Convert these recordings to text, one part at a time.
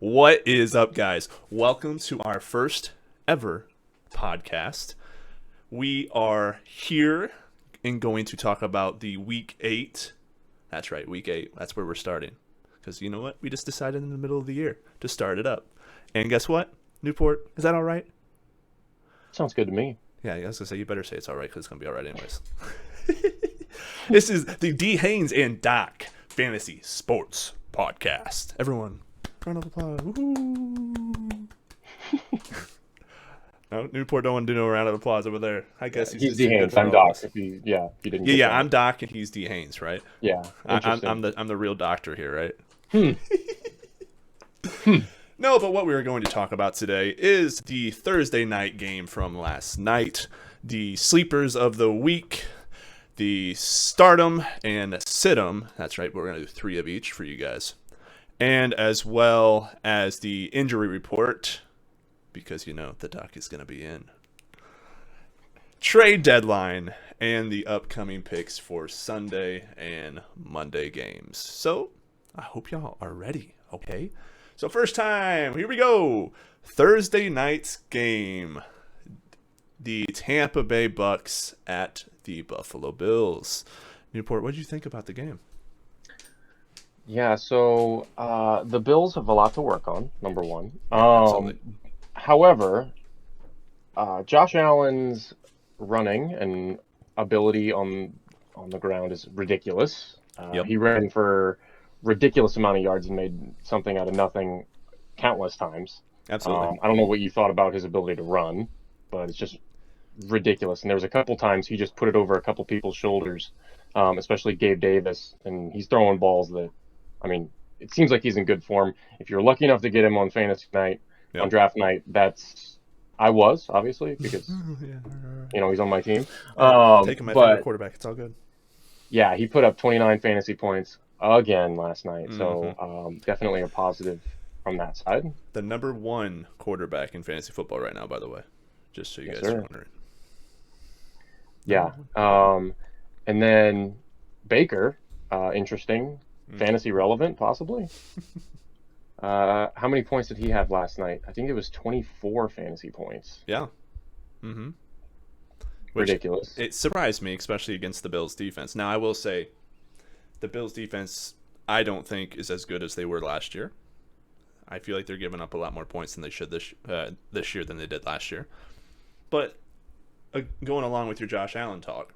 What is up, guys? Welcome to our first ever podcast. We are here and going to talk about the week 8. That's right, week 8. That's where we're starting. Because you know what? We just decided in the middle of the year to start it up. And guess what? Newport, is that all right? Sounds good to me. Yeah, I was going to say, you better say it's all right because it's going to be all right anyways. This is the D. Haynes and Doc Fantasy Sports Podcast. Everyone, round of applause. Woohoo! No, Newport don't want to do no round of applause over there. I guess He's just D too good Haynes. for I'm all of Doc. us. If you didn't. Yeah, get yeah, that. I'm Doc and he's D. Haynes, right? Yeah, interesting. I'm the real doctor here, right? Hmm. Hmm. No, but what we are going to talk about today is the Thursday night game from last night, the sleepers of the week, the stardom and situm. That's right, we're going to do 3 of each for you guys. And as well as the injury report, because you know the doc is going to be in. Trade deadline and the upcoming picks for Sunday and Monday games. So, I hope y'all are ready, okay? So first time, here we go. Thursday night's game. The Tampa Bay Bucks at the Buffalo Bills. Newport, what did you think about the game? Yeah. So the Bills have a lot to work on. Number one. Absolutely. However, Josh Allen's running and ability on the ground is ridiculous. Yep. He ran for ridiculous amount of yards and made something out of nothing countless times. Absolutely. I don't know what you thought about his ability to run, but it's just ridiculous. And there was a couple times he just put it over a couple people's shoulders, especially Gabe Davis, and he's throwing balls that, I mean, it seems like he's in good form. If you're lucky enough to get him on fantasy night, Yep. on draft night, I was obviously because Yeah. he's on my team. Take him, my favorite But quarterback. It's all good. yeah, he put up 29 fantasy points again last night, so definitely a positive from that side. The number 1 quarterback in fantasy football right now, by the way. Just so you Yes, guys are sir. wondering. Yeah. And then Baker, interesting, fantasy relevant, possibly. How many points did he have last night? I think it was 24 fantasy points. Yeah. Mm-hmm. Which Ridiculous. it surprised me, especially against the Bills defense. Now, I will say, the Bills defense, I don't think is as good as they were last year. I feel like they're giving up a lot more points than they should this year than they did last year. But going along with your Josh Allen talk,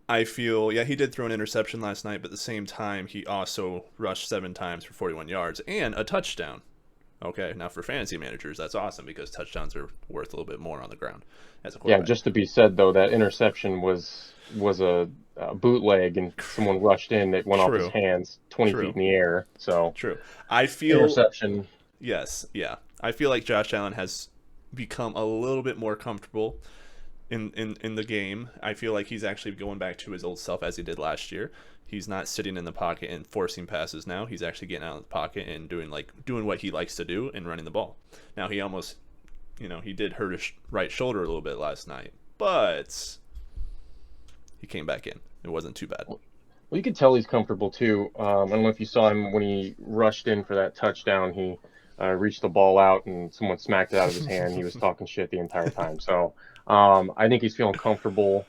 I feel, yeah, he did throw an interception last night, but at the same time, he also rushed 7 times for 41 yards and a touchdown. Okay, now for fantasy managers, that's awesome because touchdowns are worth a little bit more on the ground as a Yeah, quarterback. just to be said though, that interception was a bootleg, and someone rushed in. It went off his True. hands 20 True. feet in the air. So True. I feel interception. yes, yeah. I feel like Josh Allen has become a little bit more comfortable in the game. I feel like he's actually going back to his old self as he did last year. He's not sitting in the pocket and forcing passes now. He's actually getting out of the pocket and doing what he likes to do and running the ball. Now he almost, he did hurt his right shoulder a little bit last night, but he came back in. It wasn't too bad. Well, you could tell he's comfortable too. I don't know if you saw him when he rushed in for that touchdown. He reached the ball out and someone smacked it out of his hand. He was talking shit the entire time. So I think he's feeling comfortable.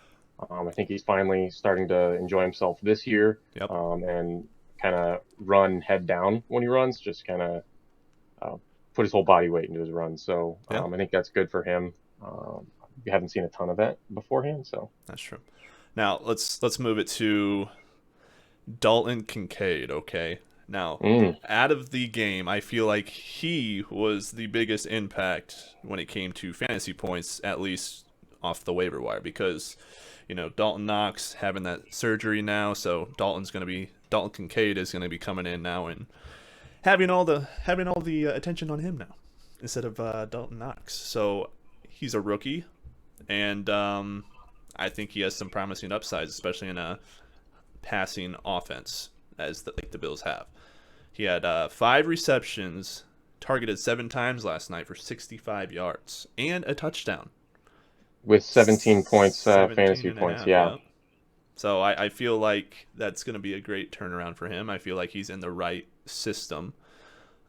I think he's finally starting to enjoy himself this year. Yep. And kind of run head down when he runs, just kind of put his whole body weight into his run. So Yeah. I think that's good for him. We haven't seen a ton of that beforehand. So That's true. Now let's move it to Dalton Kincaid, okay? Now, out of the game, I feel like he was the biggest impact when it came to fantasy points, at least off the waiver wire, because Dalton Knox having that surgery now, so Dalton Kincaid is going to be coming in now and having all the attention on him now instead of Dalton Knox. So he's a rookie, and I think he has some promising upsides, especially in a passing offense as the Bills have. He had 5 receptions, targeted 7 times last night for 65 yards and a touchdown. with 17 points, 17 fantasy and a points. half, Yeah. So I feel like that's going to be a great turnaround for him. I feel like he's in the right system.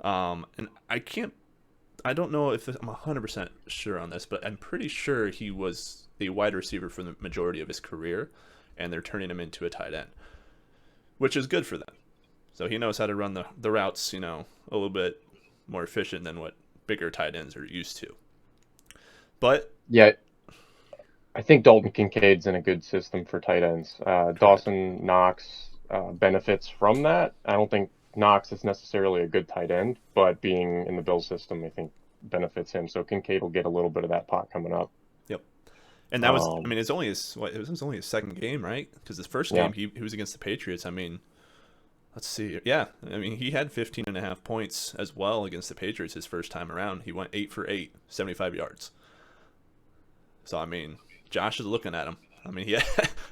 And I don't know if I'm 100% sure on this, but I'm pretty sure he was a wide receiver for the majority of his career, and they're turning him into a tight end, which is good for them. So he knows how to run the routes, a little bit more efficient than what bigger tight ends are used to. But Yeah, I think Dalton Kincaid's in a good system for tight ends. Dawson Knox benefits from that. I don't think Knox is necessarily a good tight end, but being in the Bills system, I think benefits him. So Kincaid will get a little bit of that pot coming up. yep. And that was, it's only it was only his second game, right? Because his first game, he was against the Patriots. Let's see. Yeah, he had 15.5 points as well against the Patriots his first time around. He went 8 for 8, 75 yards. So, Josh is looking at him.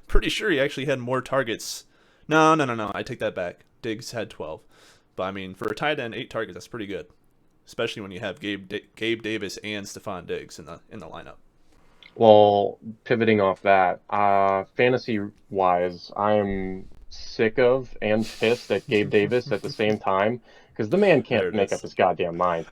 Pretty sure he actually had more targets. No. I take that back. Diggs had 12. But, for a tight end, 8 targets, that's pretty good. Especially when you have Gabe Davis and Stephon Diggs in the lineup. Well, pivoting off that, fantasy-wise, I'm sick of and pissed at Gabe Davis at the same time because the man can't make up his goddamn mind.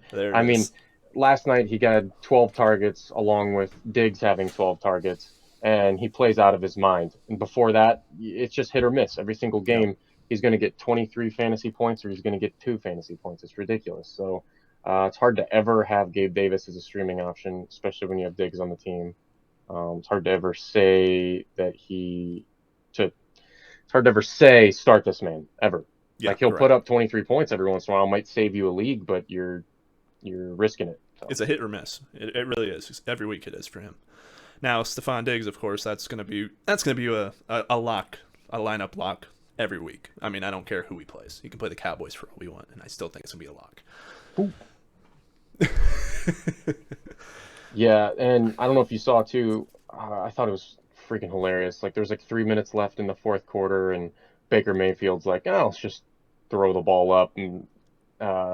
Last night he got 12 targets along with Diggs having 12 targets, and he plays out of his mind. And before that, it's just hit or miss. Every single game, he's going to get 23 fantasy points or he's going to get 2 fantasy points. It's ridiculous. So it's hard to ever have Gabe Davis as a streaming option, especially when you have Diggs on the team. It's hard to ever say it's hard to ever say start this man ever. Yeah, he'll put up 23 points every once in a while, might save you a league, but you're risking it. So. It's a hit or miss. It really is. Every week it is for him. Now Stephon Diggs, of course, that's gonna be a lock, a lineup lock every week. I don't care who he plays. He can play the Cowboys for all we want, and I still think it's gonna be a lock. Yeah, and I don't know if you saw too. I thought it was freaking hilarious. There's 3 minutes left in the fourth quarter, and Baker Mayfield's like, "Oh, let's just throw the ball up." And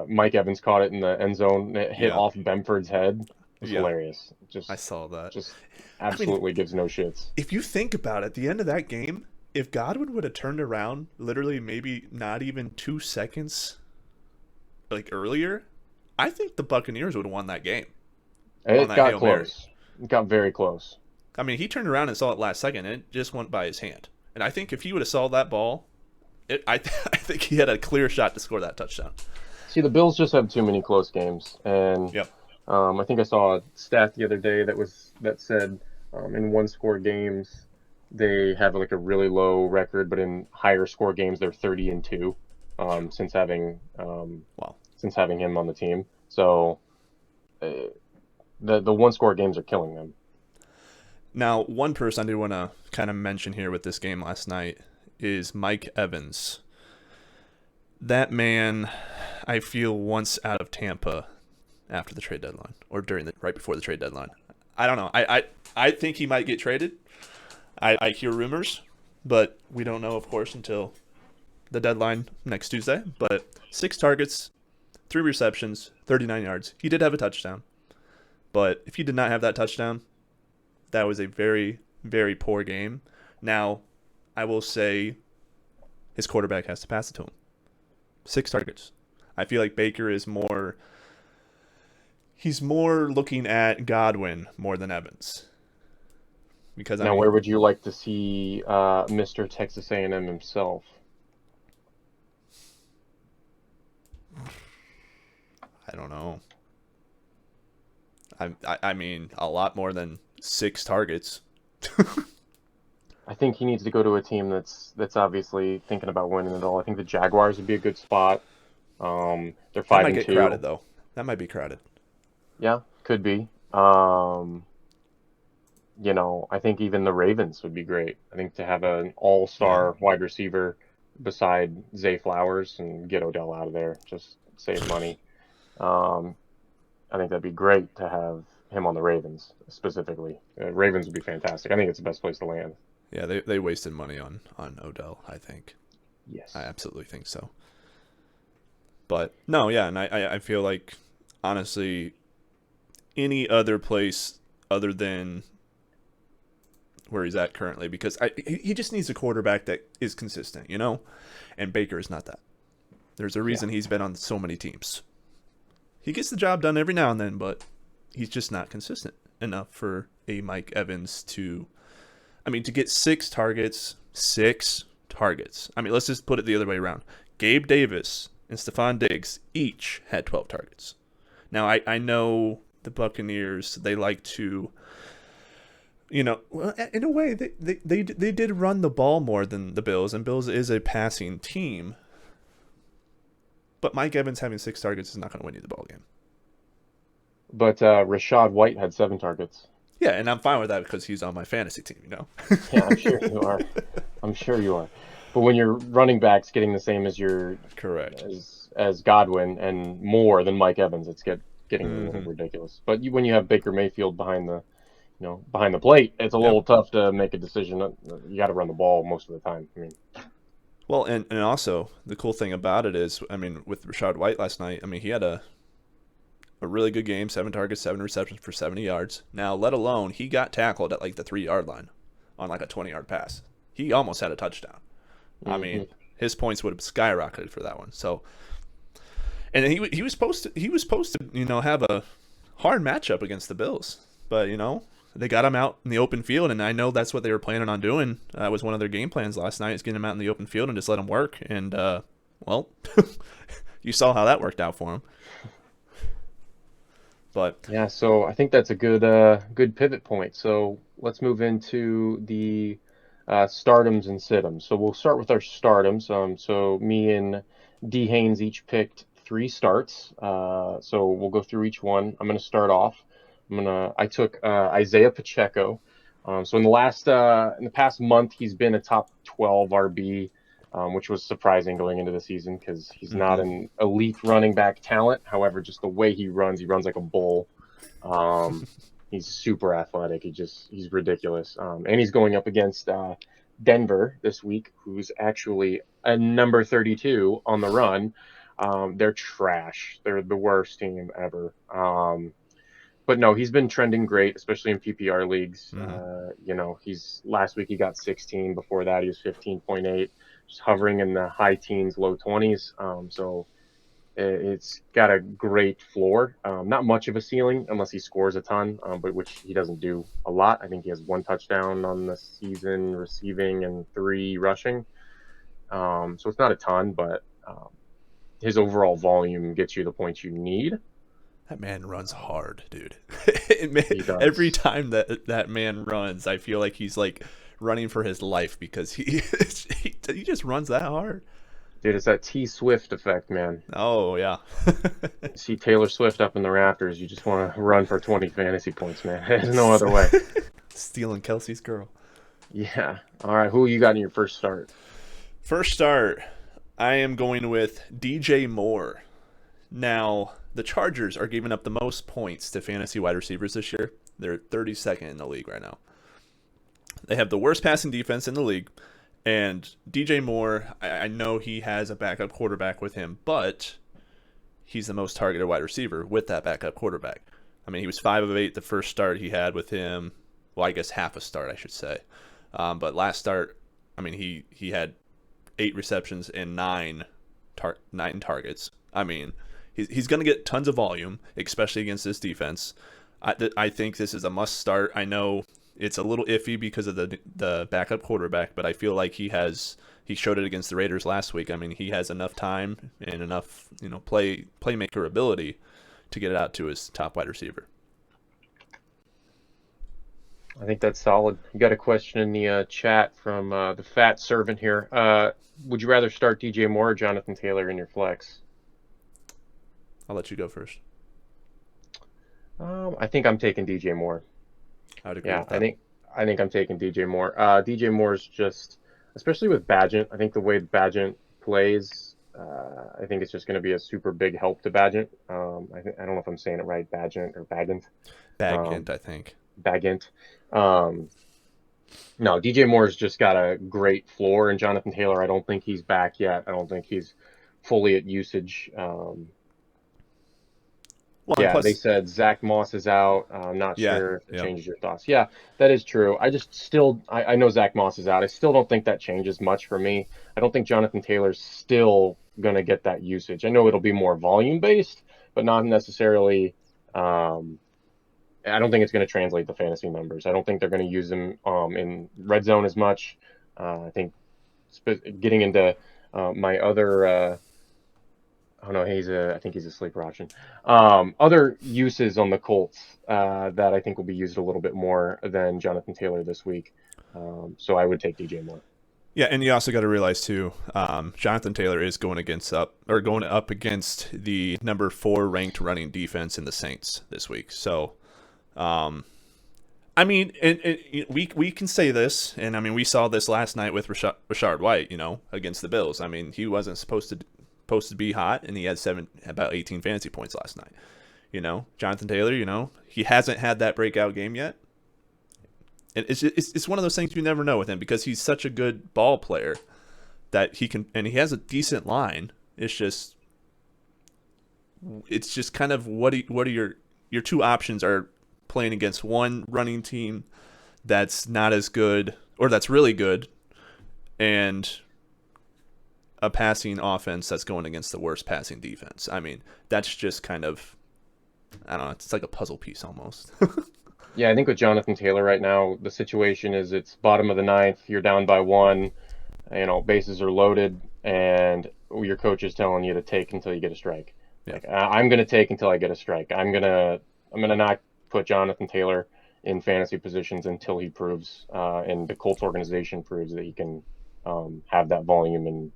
Mike Evans caught it in the end zone. It hit off Benford's head. It was hilarious. I saw that. Just absolutely gives no shits. If you think about it, at the end of that game, if Godwin would have turned around, literally maybe not even 2 seconds, earlier, I think the Buccaneers would have won that game. It got close. It got very close. He turned around and saw it last second, and it just went by his hand. And I think if he would have saw that ball, I think he had a clear shot to score that touchdown. See, the Bills just have too many close games, and I think I saw a stat the other day that said in one-score games they have a really low record, but in higher score games they're 30-2 since having him on the team. So the one-score games are killing them. Now, one person I do want to kind of mention here with this game last night is Mike Evans. That man, I feel, once out of Tampa after the trade deadline or right before the trade deadline. I don't know. I think he might get traded. I hear rumors, but we don't know, of course, until the deadline next Tuesday. But 6 targets, 3 receptions, 39 yards. He did have a touchdown. But if he did not have that touchdown, that was a very, very poor game. Now, I will say his quarterback has to pass it to him. 6 targets. I feel like Baker is more... He's more looking at Godwin more than Evans. Because now, where would you like to see Mr. Texas A&M himself? I don't know. I mean, a lot more than 6 targets. I think he needs to go to a team that's obviously thinking about winning it all. I think the Jaguars would be a good spot. They're 5-2. That might get crowded, though. That might be crowded. Yeah, could be. I think even the Ravens would be great. I think to have an all-star wide receiver beside Zay Flowers and get Odell out of there, just save money. I think that'd be great to have him on the Ravens specifically. Ravens would be fantastic. I think it's the best place to land. Yeah, they wasted money on Odell, I think. Yes. I absolutely think so. But, no, yeah, and I feel like, honestly, any other place other than where he's at currently, because he just needs a quarterback that is consistent, And Baker is not that. There's a reason he's been on so many teams. he gets the job done every now and then, but he's just not consistent enough for a Mike Evans to get 6 targets. 6 targets. I mean, let's just put it the other way around. Gabe Davis and Stephon Diggs each had 12 targets. Now, I know the Buccaneers, they like to, well, in a way, they did run the ball more than the Bills, and Bills is a passing team. But Mike Evans having 6 targets is not going to win you the ball game. But Rachaad White had 7 targets. Yeah, and I'm fine with that because he's on my fantasy team, Yeah, I'm sure you are. I'm sure you are. But when your running back's getting the same as your correct as Godwin and more than Mike Evans, it's getting ridiculous. But when you have Baker Mayfield behind the plate, it's a little tough to make a decision. You got to run the ball most of the time. I mean, well, and also the cool thing about it is, with Rachaad White last night, he had a really good game, 7 targets, 7 receptions for 70 yards. Now, let alone he got tackled at like the 3-yard line on like a 20-yard pass. He almost had a touchdown. His points would have skyrocketed for that one. So, and he was supposed to have a hard matchup against the Bills, but they got him out in the open field, and I know that's what they were planning on doing. That was one of their game plans last night, is getting him out in the open field and just let him work. And well, you saw how that worked out for him. But yeah, so I think that's a good pivot point. So let's move into the stardoms and situms. So we'll start with our stardoms. So me and D Haynes each picked 3 starts. So we'll go through each one. I'm going to start off. I took Isaiah Pacheco. So in the past month, he's been a top 12 RB, which was surprising going into the season because he's not an elite running back talent. However, just the way he runs like a bull. He's super athletic. He's ridiculous. And he's going up against Denver this week, who's actually a number 32 on the run. They're trash. They're the worst team ever. But no, he's been trending great, especially in PPR leagues. Last week he got 16. Before that, he was 15.8, just hovering in the high teens, low 20s. So it's got a great floor. Not much of a ceiling unless he scores a ton, but which he doesn't do a lot. I think he has 1 touchdown on the season receiving and 3 rushing. So it's not a ton, but his overall volume gets you the points you need. That man runs hard, dude. Every time that man runs, I feel like he's like running for his life because he just runs that hard. Dude, it's that T Swift effect, man. Oh, yeah. See Taylor Swift up in the rafters, you just want to run for 20 fantasy points, man. There's no other way. Stealing Kelsey's girl. Yeah. All right, who you got in your first start? First start, I am going with DJ Moore. Now, the Chargers are giving up the most points to fantasy wide receivers this year. They're 32nd in the league right now. They have the worst passing defense in the league. And DJ Moore, I know he has a backup quarterback with him, but he's the most targeted wide receiver with that backup quarterback. He was 5 of 8 the first start he had with him. Well, I guess half a start, I should say. But last start, he had 8 receptions and 9 targets. He's going to get tons of volume, especially against this defense. I think this is a must start. I know it's a little iffy because of the backup quarterback, but I feel like he showed it against the Raiders last week. He has enough time and enough playmaker ability to get it out to his top wide receiver. I think that's solid. You got a question in the chat from the fat servant here. Would you rather start DJ Moore or Jonathan Taylor in your flex? I'll let you go first. I think I'm taking DJ Moore. I would agree with that. I think I'm taking DJ Moore. DJ Moore's just, especially with Bagent, I think the way Bagent plays, I think it's just going to be a super big help to Bagent. I don't know if I'm saying it right, Bagent or Bagent. Bagent, I think. Bagent. No, DJ Moore's just got a great floor, and Jonathan Taylor, I don't think he's back yet. I don't think he's fully at usage. They said Zach Moss is out. I'm not sure if it changes your thoughts. Yeah, that is true. I know Zach Moss is out. I still don't think that changes much for me. I don't think Jonathan Taylor's still going to get that usage. I know it'll be more volume-based, but not necessarily. I don't think it's going to translate to fantasy numbers. I don't think they're going to use him in red zone as much. I think getting into my other. Oh no, I think he's a sleeper option. Other uses on the Colts that I think will be used a little bit more than Jonathan Taylor this week. So I would take DJ Moore. Yeah, and you also got to realize too, Jonathan Taylor is going up against the number 4 ranked running defense in the Saints this week. So, I mean, we can say this, and I mean we saw this last night with Rashard White, against the Bills. I mean he wasn't supposed to be hot, and he had about 18 fantasy points last night. Jonathan Taylor, he hasn't had that breakout game yet. It's one of those things you never know with him because he's such a good ball player that he can, and he has a decent line. It's just kind of what are your two options are playing against one running team that's not as good or that's really good, and a passing offense that's going against the worst passing defense. I mean, that's just kind of, I don't know, it's like a puzzle piece almost. Yeah, I think with Jonathan Taylor right now, the situation is it's bottom of the ninth, you're down by 1, bases are loaded, and your coach is telling you to take until you get a strike. Yeah. Like, I'm going to take until I get a strike. I'm gonna not put Jonathan Taylor in fantasy positions until he proves, and the Colts organization proves that he can have that volume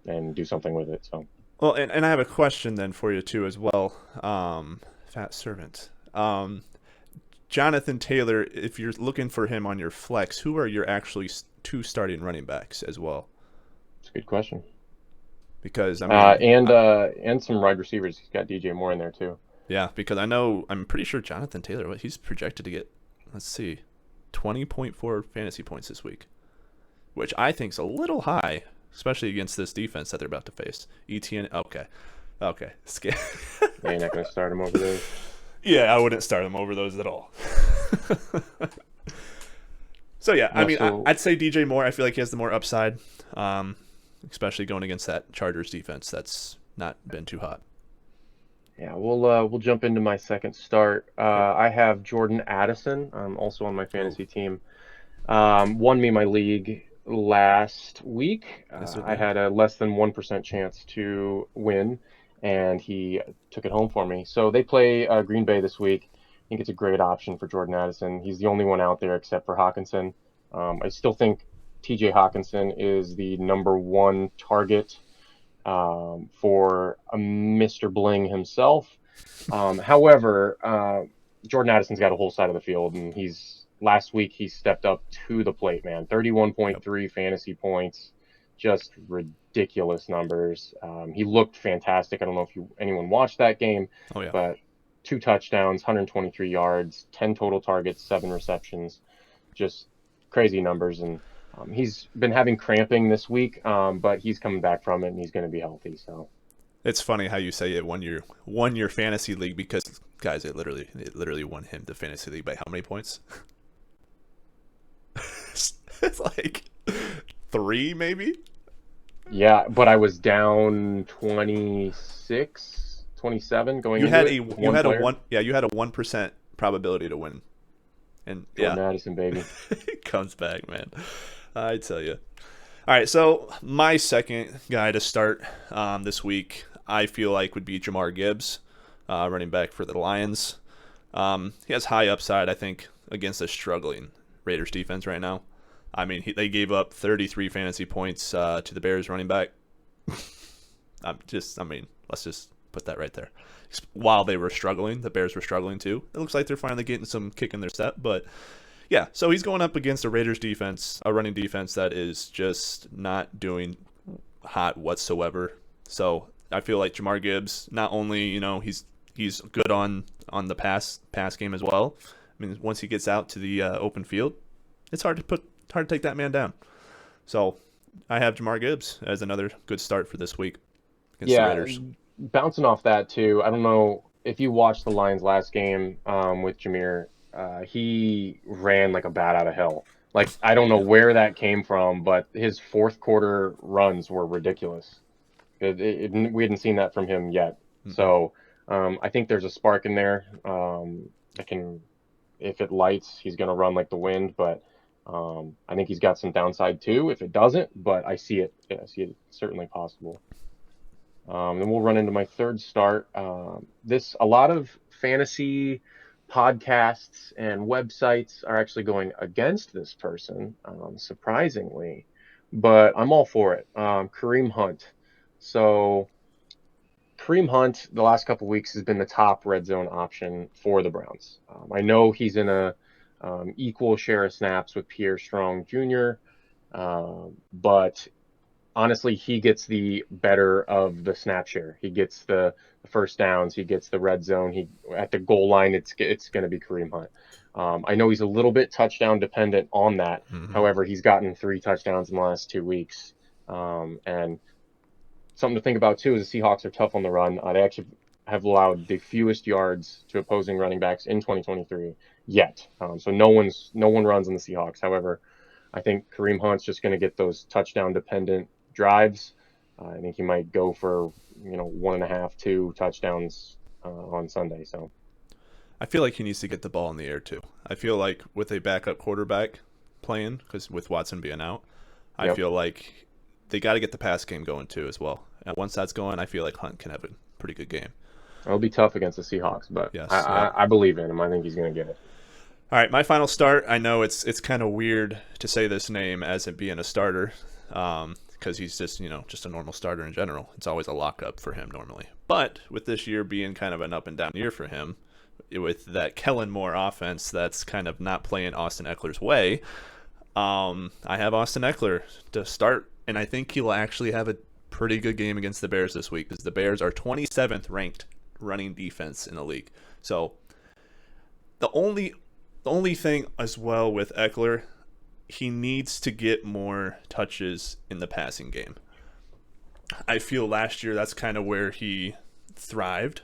and do something with it. So. Well, and I have a question then for you too as well, Fat Servant. Jonathan Taylor, if you're looking for him on your flex, who are your actually 2 starting running backs as well? It's a good question. Because I mean, and some wide receivers. He's got DJ Moore in there too. Yeah, because I'm pretty sure Jonathan Taylor, he's projected to get, 20.4 fantasy points this week, which I think is a little high, especially against this defense that they're about to face. ETN, okay. Yeah, you're not going to start him over there. Yeah, I wouldn't start him over those at all. So yeah, I mean, I'd say DJ Moore. I feel like he has the more upside, especially going against that Chargers defense that's not been too hot. Yeah, we'll jump into my second start. I have Jordan Addison, also on my fantasy team. Won me my league last week. I had a less than 1% chance to win, and he took it home for me. So they play Green Bay this week. I think it's a great option for Jordan Addison. He's the only one out there except for Hawkinson. I still think TJ Hawkinson is the number 1 target for Mr. Bling himself. However, Jordan Addison's got a whole side of the field, and last week he stepped up to the plate, man. 31.3 fantasy points, just ridiculous numbers. He looked fantastic. I don't know if anyone watched that game, but 2 touchdowns, 123 yards, 10 total targets, 7 receptions, just crazy numbers. And he's been having cramping this week, but he's coming back from it, and he's going to be healthy. So it's funny how you say it won your fantasy league because, guys, it literally won him the fantasy league by how many points? It's like 3 maybe. Yeah, but I was down 26, 27 going into it. You had a 1% probability to win. And Jordan Addison, baby. It comes back, man. I tell you. All right, so my second guy to start this week, I feel like would be Jahmyr Gibbs, running back for the Lions. He has high upside, I think, against a struggling Raiders defense right now. I mean, they gave up 33 fantasy points to the Bears running back. Let's just put that right there. While they were struggling, the Bears were struggling too. It looks like they're finally getting some kick in their step, but yeah. So he's going up against a Raiders defense, a running defense that is just not doing hot whatsoever. So I feel like Jahmyr Gibbs, not only he's good on the pass game as well. I mean, once he gets out to the open field, it's hard to take that man down. So I have Jahmyr Gibbs as another good start for this week against the Raiders. Bouncing off that too, I don't know if you watched the Lions last game with Jahmyr. He ran like a bat out of hell. Like, I don't know where that came from, but his fourth quarter runs were ridiculous. We hadn't seen that from him yet. Mm-hmm. So I think there's a spark in there that can, if it lights, he's going to run like the wind. But I think he's got some downside too if it doesn't. But I see it. Yeah, I see it certainly possible. Then we'll run into my third start. A lot of fantasy podcasts and websites are actually going against this person, surprisingly, but I'm all for it. Kareem Hunt. So Kareem Hunt, the last couple of weeks, has been the top red zone option for the Browns. I know he's in a equal share of snaps with Pierre Strong Jr., but honestly, he gets the better of the snap share. He gets the first downs. He gets the red zone. He at the goal line, it's going to be Kareem Hunt. I know he's a little bit touchdown dependent on that. Mm-hmm. However, he's gotten 3 touchdowns in the last 2 weeks. And something to think about too is the Seahawks are tough on the run. They actually have allowed the fewest yards to opposing running backs in 2023 yet. So no one runs on the Seahawks. However, I think Kareem Hunt's just going to get those touchdown dependent drives. I think he might go for 1.5, 2 touchdowns on Sunday. So I feel like he needs to get the ball in the air too. I feel like with a backup quarterback playing, because with Watson being out, I feel like they got to get the pass game going too as well. And once that's going, I feel like Hunt can have a pretty good game. It'll be tough against the Seahawks, but yes, I believe in him. I think he's going to get it. All right, my final start. I know it's kind of weird to say this name as it being a starter, because he's just just a normal starter in general. It's always a lockup for him normally. But with this year being kind of an up and down year for him, with that Kellen Moore offense that's kind of not playing Austin Eckler's way, I have Austin Eckler to start, and I think he'll actually have a pretty good game against the Bears this week, because the Bears are 27th ranked running defense in the league. So the only thing as well with Eckler, he needs to get more touches in the passing game. I feel last year that's kind of where he thrived,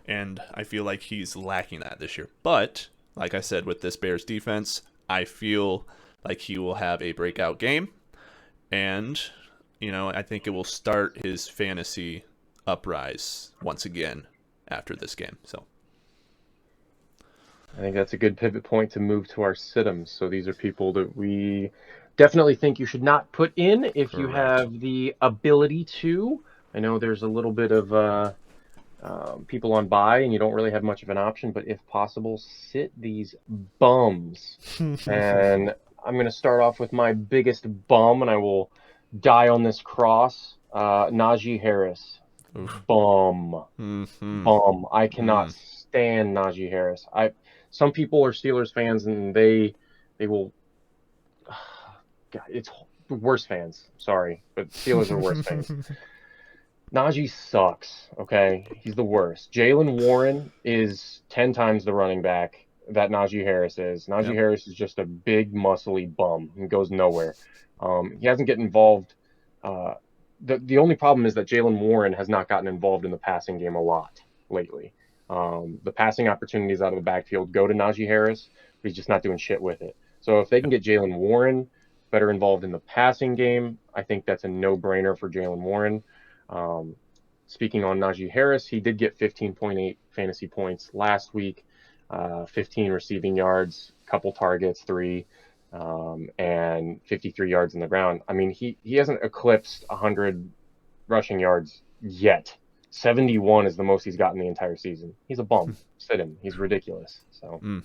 and I feel like he's lacking that this year. But like I said, with this Bears defense, I feel like he will have a breakout game, and I think it will start his fantasy uprise once again after this game. So I think that's a good pivot point to move to our sit-ems. So these are people that we definitely think you should not put in if you have the ability to. I know there's a little bit of people on bye and you don't really have much of an option, but if possible, sit these bums. And I'm going to start off with my biggest bum, and I will die on this cross. Najee Harris. Oof. Bum. Mm-hmm. Bum. I cannot stand Najee Harris. Some people are Steelers fans, and they will. God, it's worse fans. Sorry, but Steelers are worse fans. Najee sucks. Okay, he's the worst. Jaylen Warren is 10 times the running back that Najee Harris is. Najee Harris is just a big, muscly bum and goes nowhere. He hasn't get involved. The only problem is that Jaylen Warren has not gotten involved in the passing game a lot lately. The passing opportunities out of the backfield go to Najee Harris, but he's just not doing shit with it. So if they can get Jaylen Warren better involved in the passing game, I think that's a no-brainer for Jaylen Warren. Speaking on Najee Harris, he did get 15.8 fantasy points last week, 15 receiving yards, couple targets, 3, and 53 yards in the ground. I mean, he hasn't eclipsed 100 rushing yards yet. 71 is the most he's gotten the entire season. He's a bum. Sit him. He's ridiculous. So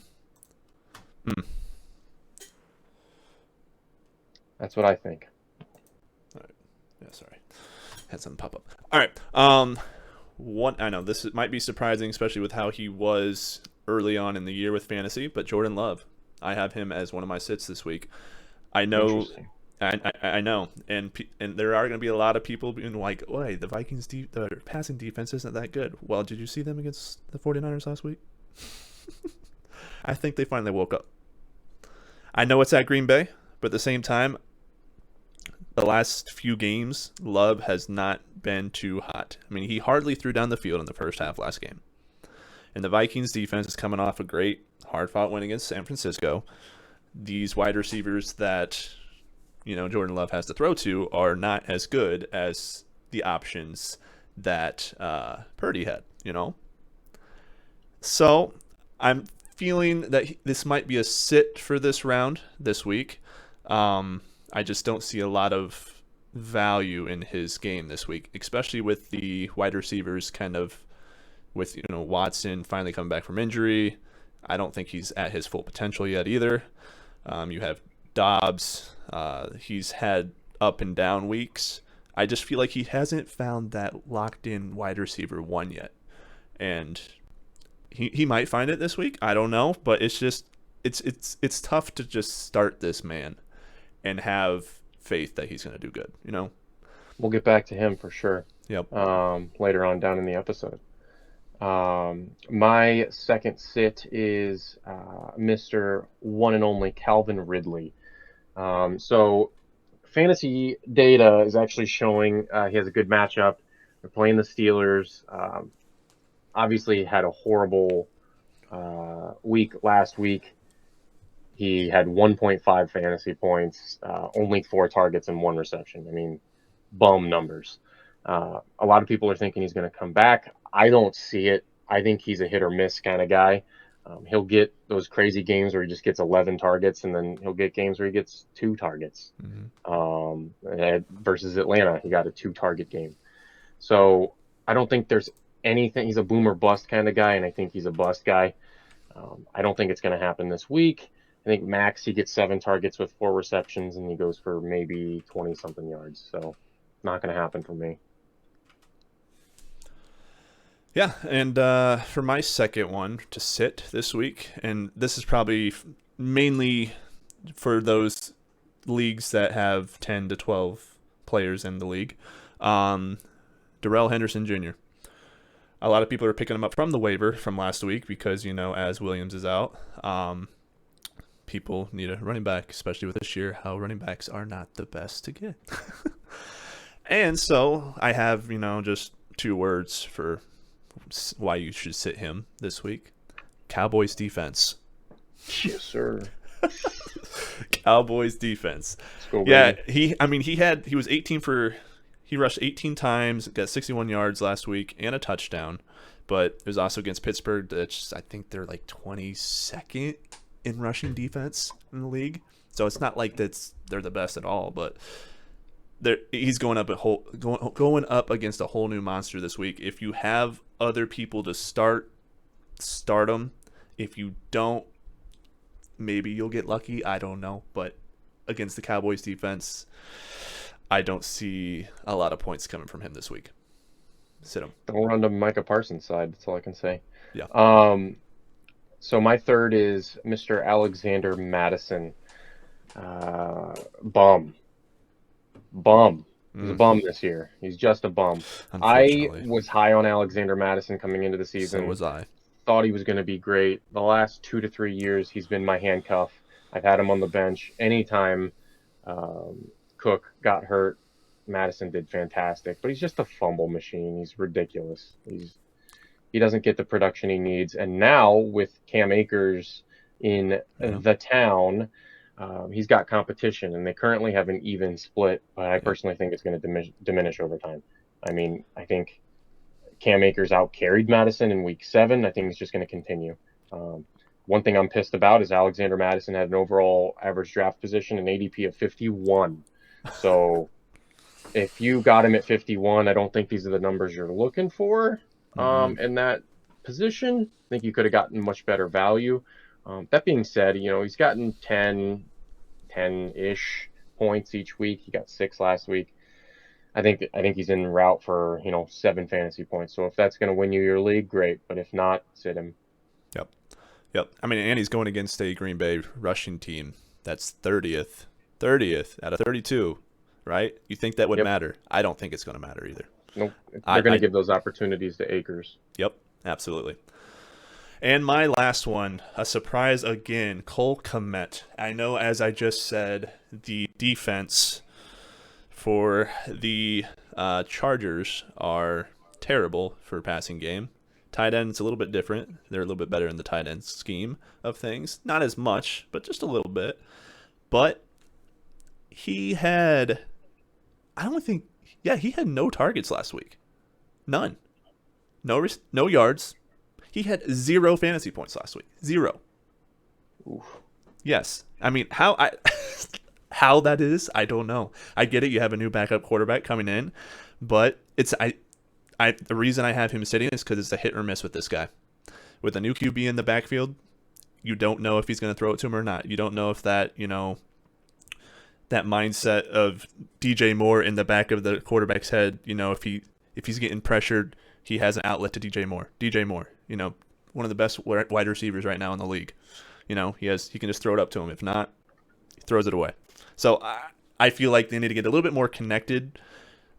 that's what I think. All right. Yeah, sorry. Had something pop up. All right. I know this might be surprising, especially with how he was early on in the year with fantasy, but Jordan Love, I have him as one of my sits this week. I know, I know, and there are going to be a lot of people being like, "Oi, the Vikings' the passing defense isn't that good." Well, did you see them against the 49ers last week? I think they finally woke up. I know it's at Green Bay, but at the same time, the last few games, Love has not been too hot. I mean, he hardly threw down the field in the first half last game. And the Vikings defense is coming off a great, hard-fought win against San Francisco. These wide receivers that, Jordan Love has to throw to are not as good as the options that Purdy had, So I'm feeling that this might be a sit for this round this week. I just don't see a lot of value in his game this week, especially with the wide receivers kind of with Watson finally coming back from injury. I don't think he's at his full potential yet either. You have Dobbs. He's had up and down weeks. I just feel like he hasn't found that locked in wide receiver one yet. And he might find it this week. I don't know, but it's tough to just start this man and have faith that he's going to do good. We'll get back to him for sure. Yep. Later on down in the episode. My second sit is Mr. One and Only Calvin Ridley. So fantasy data is actually showing he has a good matchup. They're playing the Steelers. Obviously, had a horrible week last week. He had 1.5 fantasy points, only 4 targets and 1 reception. I mean, bum numbers. A lot of people are thinking he's going to come back. I don't see it. I think he's a hit or miss kind of guy. He'll get those crazy games where he just gets 11 targets, and then he'll get games where he gets 2 targets. Versus Atlanta, he got a 2-target game. So I don't think there's anything. He's a boom or bust kind of guy, and I think he's a bust guy. I don't think it's going to happen this week. I think max he gets 7 targets with 4 receptions, and he goes for maybe 20-something yards. So not going to happen for me. Yeah, and for my second one to sit this week, and this is probably mainly for those leagues that have 10 to 12 players in the league, Darrell Henderson Jr. A lot of people are picking him up from the waiver from last week because, as Williams is out, people need a running back, especially with this year, how running backs are not the best to get. And so I have, just 2 words for why you should sit him this week. Cowboys defense. Yes, sir. Cowboys defense. Let's go, yeah, he rushed 18 times, got 61 yards last week and a touchdown, but it was also against Pittsburgh. I think they're like 22nd in rushing defense in the league. So it's not like they're the best at all, but he's going up against a whole new monster this week. If you have other people to start them. If you don't, maybe you'll get lucky. I don't know, but against the Cowboys defense, I don't see a lot of points coming from him this week. Sit him. Don't run to Micah Parsons' side. That's all I can say. Yeah. So my third is Mr. Alexander Madison. Bum. He's a bum this year. He's just a bum. I was high on Alexander Madison coming into the season. So was I. Thought he was going to be great. The last 2 to 3 years, he's been my handcuff. I've had him on the bench. Anytime Cook got hurt, Madison did fantastic. But he's just a fumble machine. He's ridiculous. He doesn't get the production he needs. And now with Cam Akers in the town, he's got competition, and they currently have an even split, but I personally think it's going to diminish over time. I mean, I think Cam Akers out-carried Madison in Week 7. I think it's just going to continue. One thing I'm pissed about is Alexander Madison had an overall average draft position, an ADP of 51. So if you got him at 51, I don't think these are the numbers you're looking for in that position. I think you could have gotten much better value. That being said, he's gotten 10-ish points each week. He got 6 last week. I think he's en route for 7 fantasy points. So if that's going to win you your league, great. But if not, sit him. Yep. I mean, and he's going against a Green Bay rushing team that's 30th out of 32, right? You think that would matter? I don't think it's going to matter either. Nope. They're going to give those opportunities to Akers. Yep, absolutely. And my last one, a surprise again, Cole Kmet. I know, as I just said, the defense for the Chargers are terrible for passing game. Tight end's a little bit different. They're a little bit better in the tight end scheme of things. Not as much, but just a little bit. But he had no targets last week. None. No yards. He had 0 fantasy points last week. 0. Oof. Yes. I mean, how that is, I don't know. I get it. You have a new backup quarterback coming in, but the reason I have him sitting is because it's a hit or miss with this guy. With a new QB in the backfield, you don't know if he's going to throw it to him or not. You don't know if that, that mindset of DJ Moore in the back of the quarterback's head, if he's getting pressured, he has an outlet to DJ Moore. DJ Moore, one of the best wide receivers right now in the league. He can just throw it up to him. If not, he throws it away. So I feel like they need to get a little bit more connected.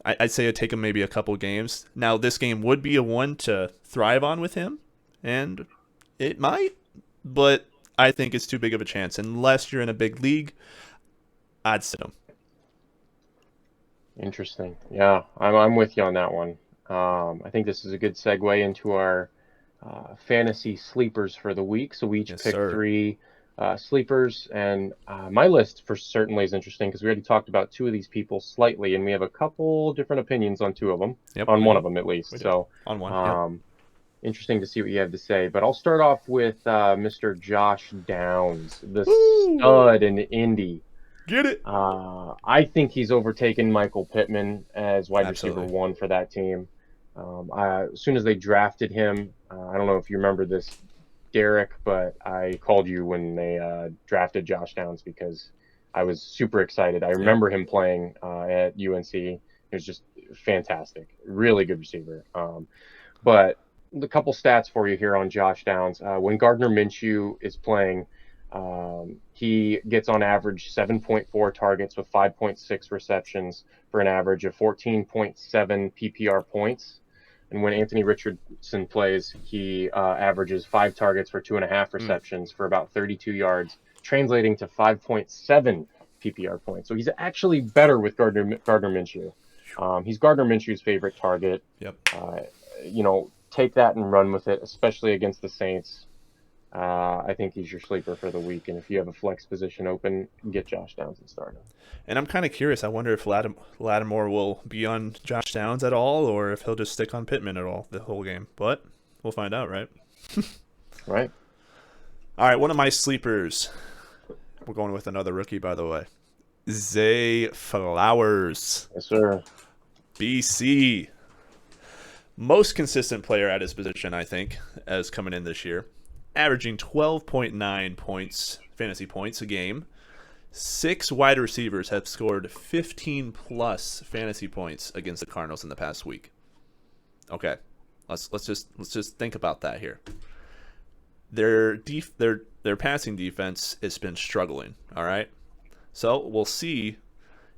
I'd say it'd take him maybe a couple games. Now, this game would be a one to thrive on with him, and it might, but I think it's too big of a chance. Unless you're in a big league, I'd sit him. Interesting. Yeah, I'm with you on that one. I think this is a good segue into our fantasy sleepers for the week. So we each picked 3 sleepers, and my list for certainly is interesting because we already talked about 2 of these people slightly, and we have a couple different opinions on 2 of them, on one of them at least. So on one, interesting to see what you have to say. But I'll start off with Mr. Josh Downs, the stud in Indy. Get it? I think he's overtaken Michael Pittman as wide receiver 1 for that team. As soon as they drafted him, I don't know if you remember this, Derek, but I called you when they drafted Josh Downs because I was super excited. I remember him playing at UNC. He was just fantastic, really good receiver. But a couple stats for you here on Josh Downs. When Gardner Minshew is playing, he gets on average 7.4 targets with 5.6 receptions for an average of 14.7 PPR points. And when Anthony Richardson plays, he averages 5 targets for 2.5 receptions for about 32 yards, translating to 5.7 PPR points. So he's actually better with Gardner Minshew. He's Gardner Minshew's favorite target. Yep. Take that and run with it, especially against the Saints. I think he's your sleeper for the week. And if you have a flex position open, get Josh Downs and start him. And I'm kind of curious. I wonder if Lattimore will be on Josh Downs at all, or if he'll just stick on Pittman at all the whole game. But we'll find out, right? Right. All right, one of my sleepers. We're going with another rookie, by the way. Zay Flowers. Yes, sir. BC. Most consistent player at his position, I think, as coming in this year. Averaging 12.9 points, fantasy points a game. 6 wide receivers have scored 15 plus fantasy points against the Cardinals in the past week. Okay, let's just think about that here. Their passing defense has been struggling. All right, so we'll see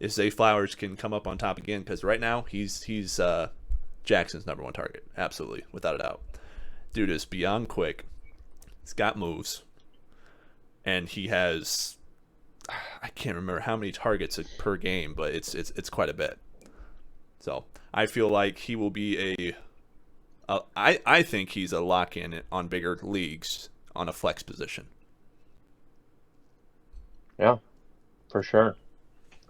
if Zay Flowers can come up on top again, because right now he's Jackson's number 1 target, absolutely, without a doubt. Dude is beyond quick. He's got moves, and he has, I can't remember how many targets per game, but it's quite a bit. So I feel like he will be I think he's a lock-in on bigger leagues on a flex position. Yeah, for sure.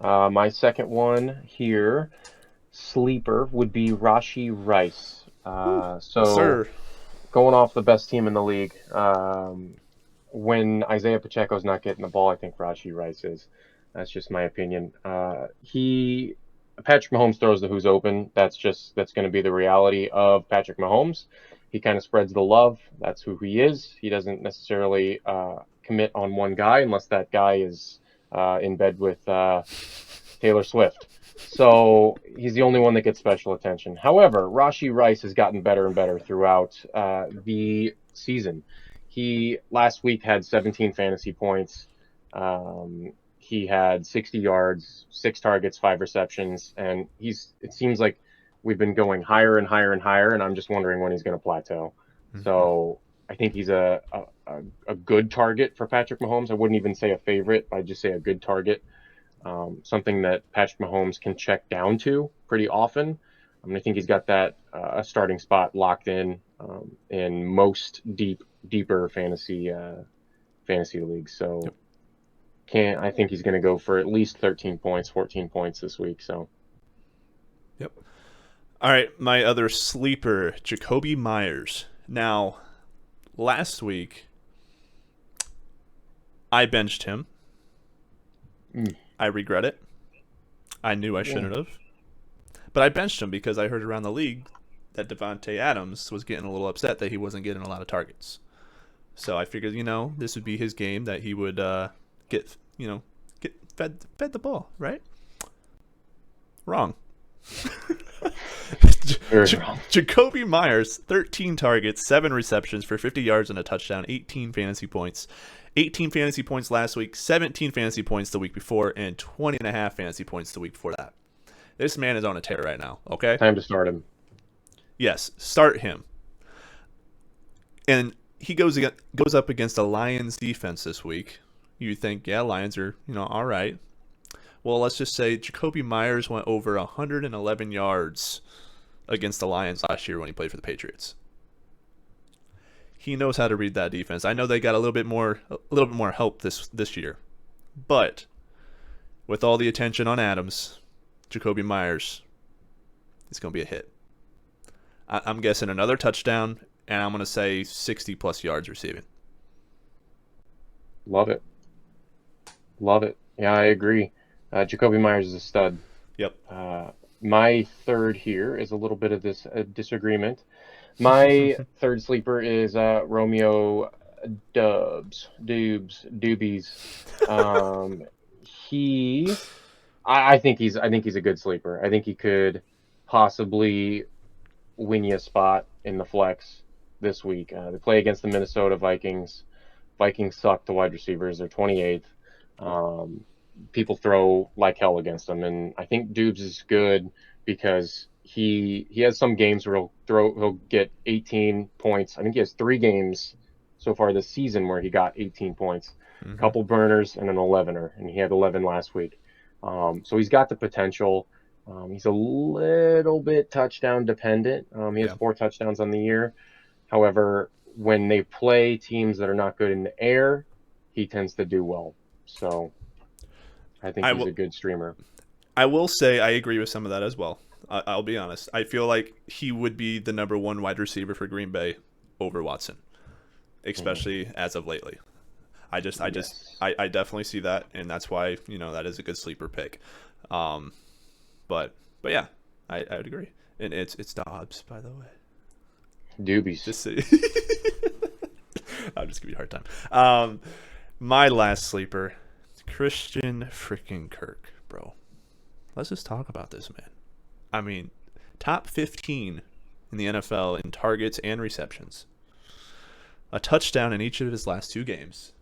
My second one here, sleeper, would be Rashee Rice. Sir. Going off the best team in the league, when Isaiah Pacheco's not getting the ball, I think Rashee Rice is. That's just my opinion. Patrick Mahomes throws the who's open. That's going to be the reality of Patrick Mahomes. He kind of spreads the love. That's who he is. He doesn't necessarily commit on one guy unless that guy is in bed with Taylor Swift. So he's the only one that gets special attention. However, Rashee Rice has gotten better and better throughout the season. He last week had 17 fantasy points. He had 60 yards, 6 targets, 5 receptions, and it seems like we've been going higher and higher and higher, and I'm just wondering when he's going to plateau. Mm-hmm. So I think he's a good target for Patrick Mahomes. I wouldn't even say a favorite. I'd just say a good target. Something that Patrick Mahomes can check down to pretty often. I think he's got that a starting spot locked in most deeper fantasy leagues. So I think he's going to go for at least 13 points, 14 points this week. So. Yep. All right, my other sleeper, Jacoby Myers. Now, last week I benched him. I regret it. I knew I shouldn't have. But I benched him because I heard around the league that Devontae Adams was getting a little upset that he wasn't getting a lot of targets. So I figured, this would be his game that he would get fed the ball, right? Wrong. Jacoby Myers, 13 targets, 7 receptions for 50 yards and a touchdown, 18 fantasy points. 18 fantasy points last week, 17 fantasy points the week before, and 20.5 fantasy points the week before that. This man is on a tear right now, okay? Time to start him. Yes, start him. And he goes up against a Lions defense this week. You think, yeah, Lions are, all right. Well, let's just say Jacoby Myers went over 111 yards against the Lions last year when he played for the Patriots. He knows how to read that defense. I know they got a little bit more help this year, but with all the attention on Adams, Jacoby Myers is going to be a hit. I'm guessing another touchdown, and I'm going to say 60-plus yards receiving. Love it. Yeah, I agree. Jacoby Myers is a stud. Yep. My third here is a little bit of this disagreement. My third sleeper is Romeo Doobies. I think he's a good sleeper. I think he could possibly win you a spot in the flex this week. They play against the Minnesota Vikings. Vikings suck the wide receivers. They're 28th. People throw like hell against them, and I think Dubes is good because he has some games where he'll get 18 points. I think he has 3 games so far this season where he got 18 points, a couple burners and an 11er, and he had 11 last week. So he's got the potential. He's a little bit touchdown dependent. He has 4 touchdowns on the year. However, when they play teams that are not good in the air, he tends to do well. So I think he's a good streamer. I will say I agree with some of that as well. I'll be honest. I feel like he would be the number 1 wide receiver for Green Bay over Watson, especially as of lately. I definitely see that, and that's why that is a good sleeper pick. But yeah, I would agree. And it's Dobbs, by the way. Doobies. I'll just give you a hard time. My last sleeper, Christian freaking Kirk, bro. Let's just talk about this man. I mean, top 15 in the NFL in targets and receptions. A touchdown in each of his last 2 games.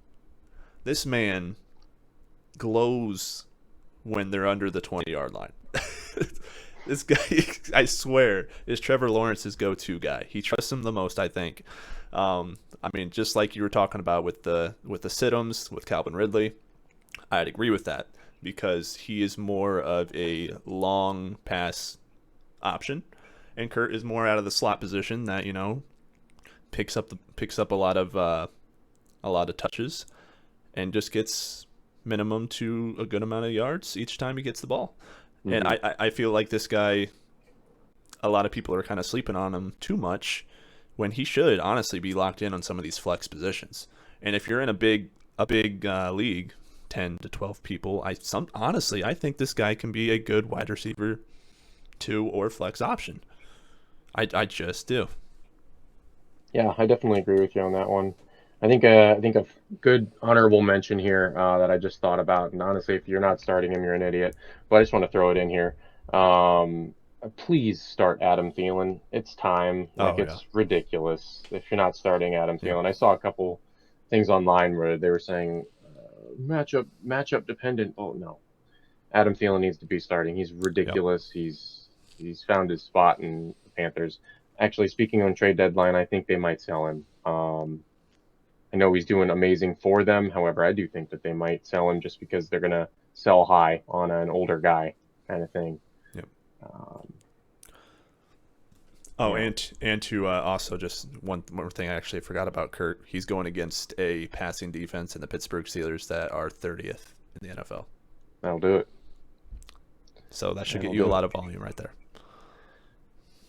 This man glows when they're under the 20-yard line. This guy, I swear, is Trevor Lawrence's go-to guy. He trusts him the most, I think. I mean, just like you were talking about with the sit-ems, with Calvin Ridley, I'd agree with that because he is more of a long pass option, and Kurt is more out of the slot position that picks up a lot of touches, and just gets minimum to a good amount of yards each time he gets the ball. And I feel like this guy, a lot of people are kind of sleeping on him too much when he should honestly be locked in on some of these flex positions. And if you're in a big league, 10 to 12 people, honestly, I think this guy can be a good wide receiver 2 or flex option. I just do. Yeah, I definitely agree with you on that one. I think a good honorable mention here that I just thought about, and honestly, if you're not starting him, you're an idiot. But I just want to throw it in here. Please start Adam Thielen. It's time. It's ridiculous if you're not starting Adam Thielen. I saw a couple things online where they were saying matchup dependent. Oh no, Adam Thielen needs to be starting. He's ridiculous. Yep. He's found his spot in the Panthers. Actually, speaking on trade deadline, I think they might sell him. I know he's doing amazing for them. However, I do think that they might sell him just because they're going to sell high on an older guy kind of thing. Yep. And to also just one more thing I actually forgot about Kurt. He's going against a passing defense in the Pittsburgh Steelers that are 30th in the NFL. That'll do it. So that should get you a lot of volume right there.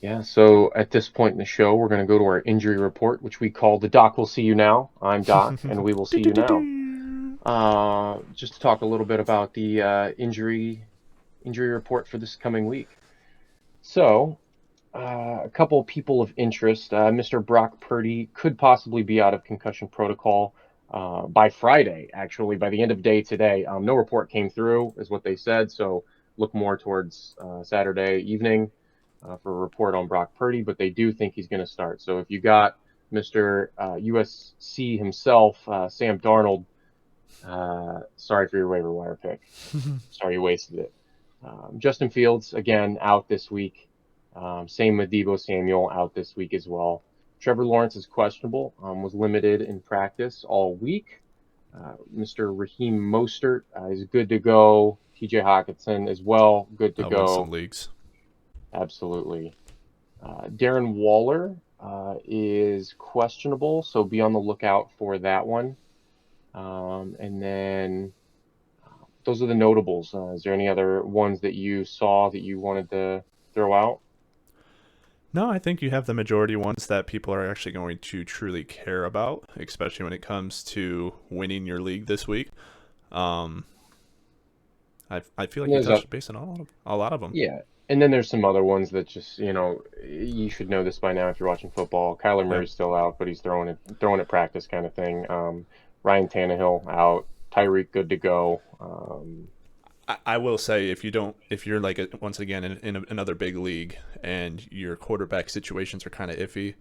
Yeah, so at this point in the show, we're going to go to our injury report, which we call the Doc Will See You Now. I'm Doc, and we will see you now. Just to talk a little bit about the injury report for this coming week. So, a couple people of interest. Mr. Brock Purdy could possibly be out of concussion protocol by Friday, actually, by the end of day today. No report came through, is what they said. So look more towards Saturday evening for a report on Brock Purdy, but they do think he's going to start. So if you got Mr. USC himself, Sam Darnold, sorry for your waiver wire pick. Sorry you wasted it. Justin Fields, again, out this week. Same with Deebo Samuel, out this week as well. Trevor Lawrence is questionable, was limited in practice all week. Mr. Raheem Mostert is good to go. TJ Hawkinson as well, good to I'll win some go. leagues. Absolutely. Darren Waller is questionable, so be on the lookout for that one. And then those are the notables. Is there any other ones that you saw that you wanted to throw out? No, I think you have the majority ones that people are actually going to truly care about, especially when it comes to winning your league this week. Um, I feel like you There's a, touched base on a lot of them. yeah, and then there's some other ones that just you should know this by now if you're watching football. Kyler Yep. Murray's still out, but he's throwing at practice kind of thing. Ryan Tannehill out. Tyreek good to go. I will say if you're like once again in another big league and your quarterback situations are kind of iffy,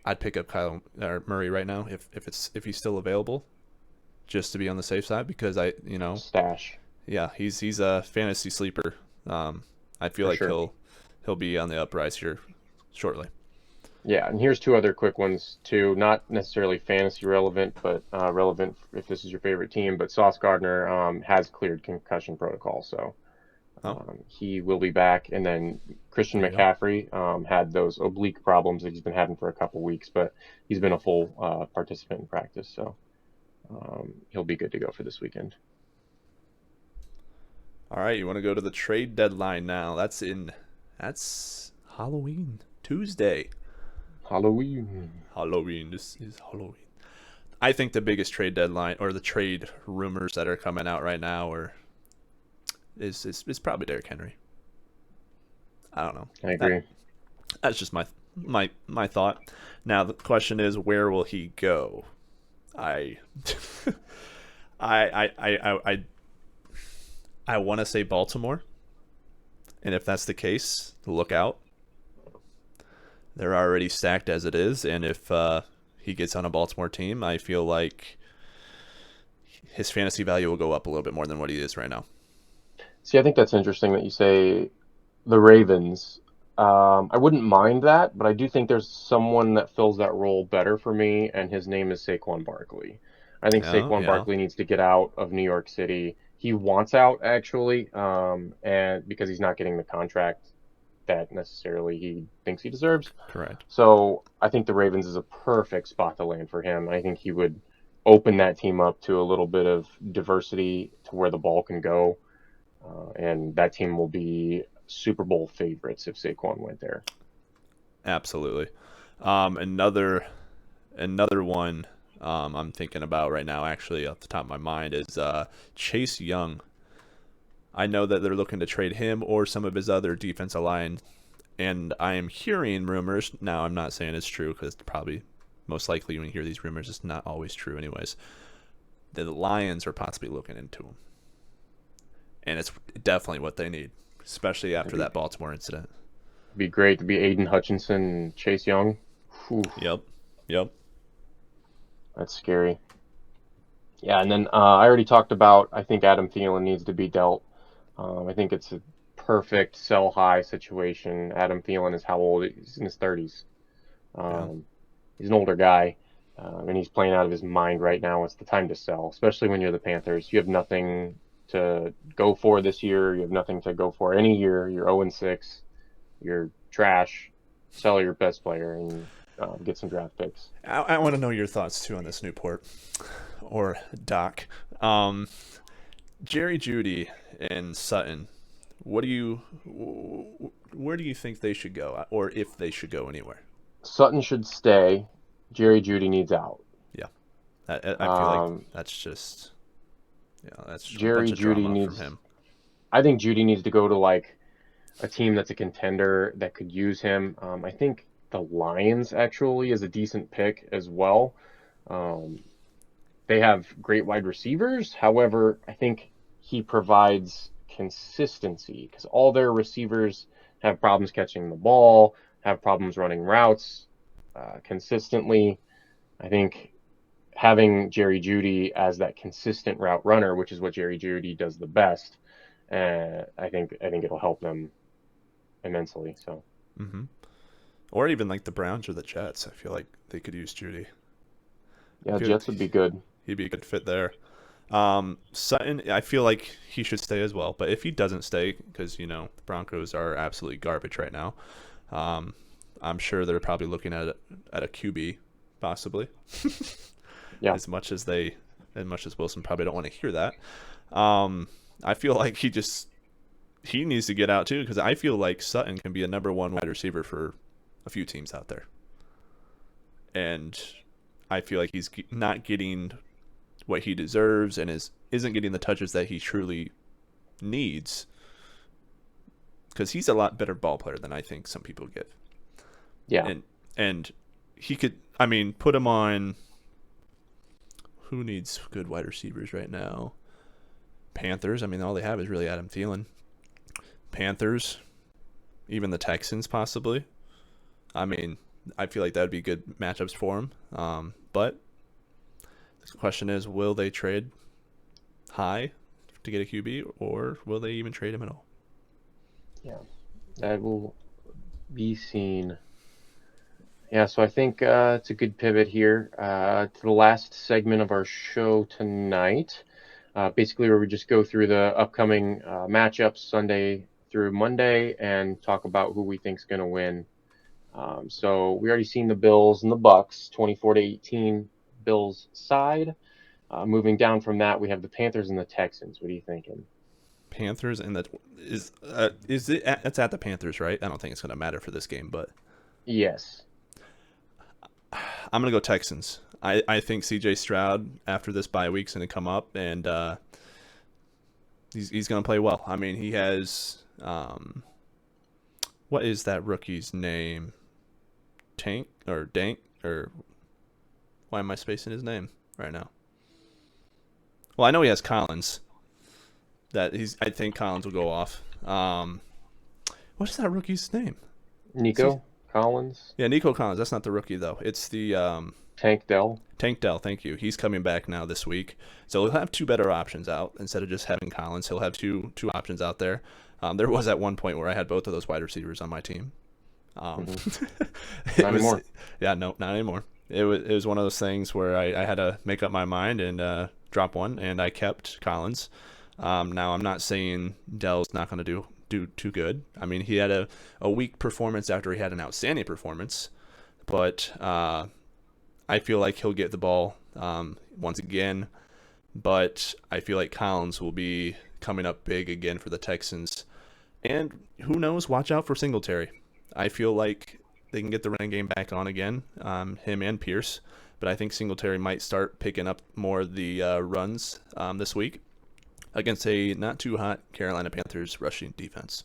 I'd pick up Kyle or Murray right now if he's still available, just to be on the safe side because Stash he's a fantasy sleeper. I feel for like sure. he'll be on the uprise here shortly. Yeah, and here's two other quick ones too. Not necessarily fantasy relevant, but relevant if this is your favorite team. But Sauce Gardner has cleared concussion protocol, so Oh, he will be back. And then Christian there you go. McCaffrey had those oblique problems that he's been having for a couple weeks, but he's been a full participant in practice, so he'll be good to go for this weekend. All right, you want to go to the trade deadline now? That's Halloween Tuesday. Halloween. Halloween. This is Halloween. I think the biggest trade deadline or the trade rumors that are coming out right now is probably Derrick Henry. I don't know. I That agree. that's just my thought. Now the question is, where will he go? I I I want to say Baltimore, and if that's the case, look out. They're already stacked as it is, and if he gets on a Baltimore team, I feel like his fantasy value will go up a little bit more than what he is right now. See, I think that's interesting that you say the Ravens. I wouldn't mind that, but I do think there's someone that fills that role better for me, and his name is Saquon Barkley. I think Oh Saquon yeah, Barkley needs to get out of New York City. He wants out actually, and because he's not getting the contract that necessarily he thinks he deserves. correct. So I think the Ravens is a perfect spot to land for him. I think he would open that team up to a little bit of diversity to where the ball can go, and that team will be Super Bowl favorites if Saquon went there. Absolutely. Another one I'm thinking about right now, actually, off the top of my mind, is Chase Young. I know that they're looking to trade him or some of his other defensive line, and I am hearing rumors. Now, I'm not saying it's true because probably most likely when you hear these rumors, it's not always true, anyways. The Lions are possibly looking into him, and it's definitely what they need, especially It'd after be that Baltimore incident. be great to be Aiden Hutchinson and Chase Young. Whew, Yep, yep. that's scary. Yeah, and then I already talked about. I think Adam Thielen needs to be dealt. I think it's a perfect sell high situation. Adam Thielen is how old? He's in his 30s. Yeah. Um, he's an older guy, and he's playing out of his mind right now. It's the time to sell, especially when you're the Panthers. You have nothing to go for this year. You have nothing to go for any year. You're 0-6. You're trash. Sell your best player and get some draft picks. I want to know your thoughts too on this Newport or Doc. Um, Jerry Judy and Sutton. What do you where do you think they should go, or if they should go anywhere? Sutton should stay. Jerry Jeudy needs out. Yeah, I feel like Um, that's just that's a bunch Jerry of Jeudy drama from needs. him. I think Jeudy needs to go to like a team that's a contender that could use him. I think the Lions actually is a decent pick as well. Um, they have great wide receivers. However, I think he provides consistency because all their receivers have problems catching the ball, have problems running routes consistently. I think having Jerry Jeudy as that consistent route runner, which is what Jerry Jeudy does the best, I think it'll help them immensely. So Hmm. Or even like the Browns or the Jets. I feel like they could use Judy. yeah, Good, Jets would be good. he'd be a good fit there. Sutton, I feel like he should stay as well. But if he doesn't stay, because the Broncos are absolutely garbage right now, um, I'm sure they're probably looking at a QB possibly. Yeah, As much as Wilson probably don't want to hear that. I feel like he needs to get out too, because I feel like Sutton can be a number one wide receiver for a few teams out there, and I feel like he's not getting what he deserves and isn't getting the touches that he truly needs, because he's a lot better ball player than I think some people give. yeah. And he could, I mean, put him on. Who needs good wide receivers right now? Panthers. I mean, all they have is really Adam Thielen. Panthers, even the Texans possibly. I mean, I feel like that would be good matchups for him. But the question is, will they trade high to get a QB, or will they even trade him at all? Yeah, that will be seen. Yeah, so I think it's a good pivot here to the last segment of our show tonight. Basically, where we just go through the upcoming matchups Sunday through Monday and talk about who we think is going to win. So we already seen the Bills and the Bucks, 24-18, Bills side. Moving down from that, we have the Panthers and the Texans. What are you thinking? Panthers and is it? It's at the Panthers, right? I don't think it's going to matter for this game, but Yes. I'm going to go Texans. I think C.J. Stroud after this bye week's going to come up, and he's going to play well. I mean, he has what is that rookie's name? Tank or Dank, or why am I spacing his name right now? Well, I know he has Collins. I think Collins will go off. What is that rookie's name? Nico Collins, Yeah, Nico Collins. That's not the rookie though. It's the Tank Dell. Tank Dell. Thank you. He's coming back now this week, so he'll have two better options out instead of just having Collins. He'll have two options out there. There was at one point where I had both of those wide receivers on my team. Not anymore. Yeah, no, not anymore. It was one of those things where I had to make up my mind and drop one, and I kept Collins. Now I'm not saying Dell's not going to do too good. I mean, he had a weak performance after he had an outstanding performance, but I feel like he'll get the ball once again. But I feel like Collins will be coming up big again for the Texans. And who knows? Watch out for Singletary. I feel like they can get the running game back on again, him and Pierce. But I think Singletary might start picking up more of the runs this week against a not too hot Carolina Panthers rushing defense.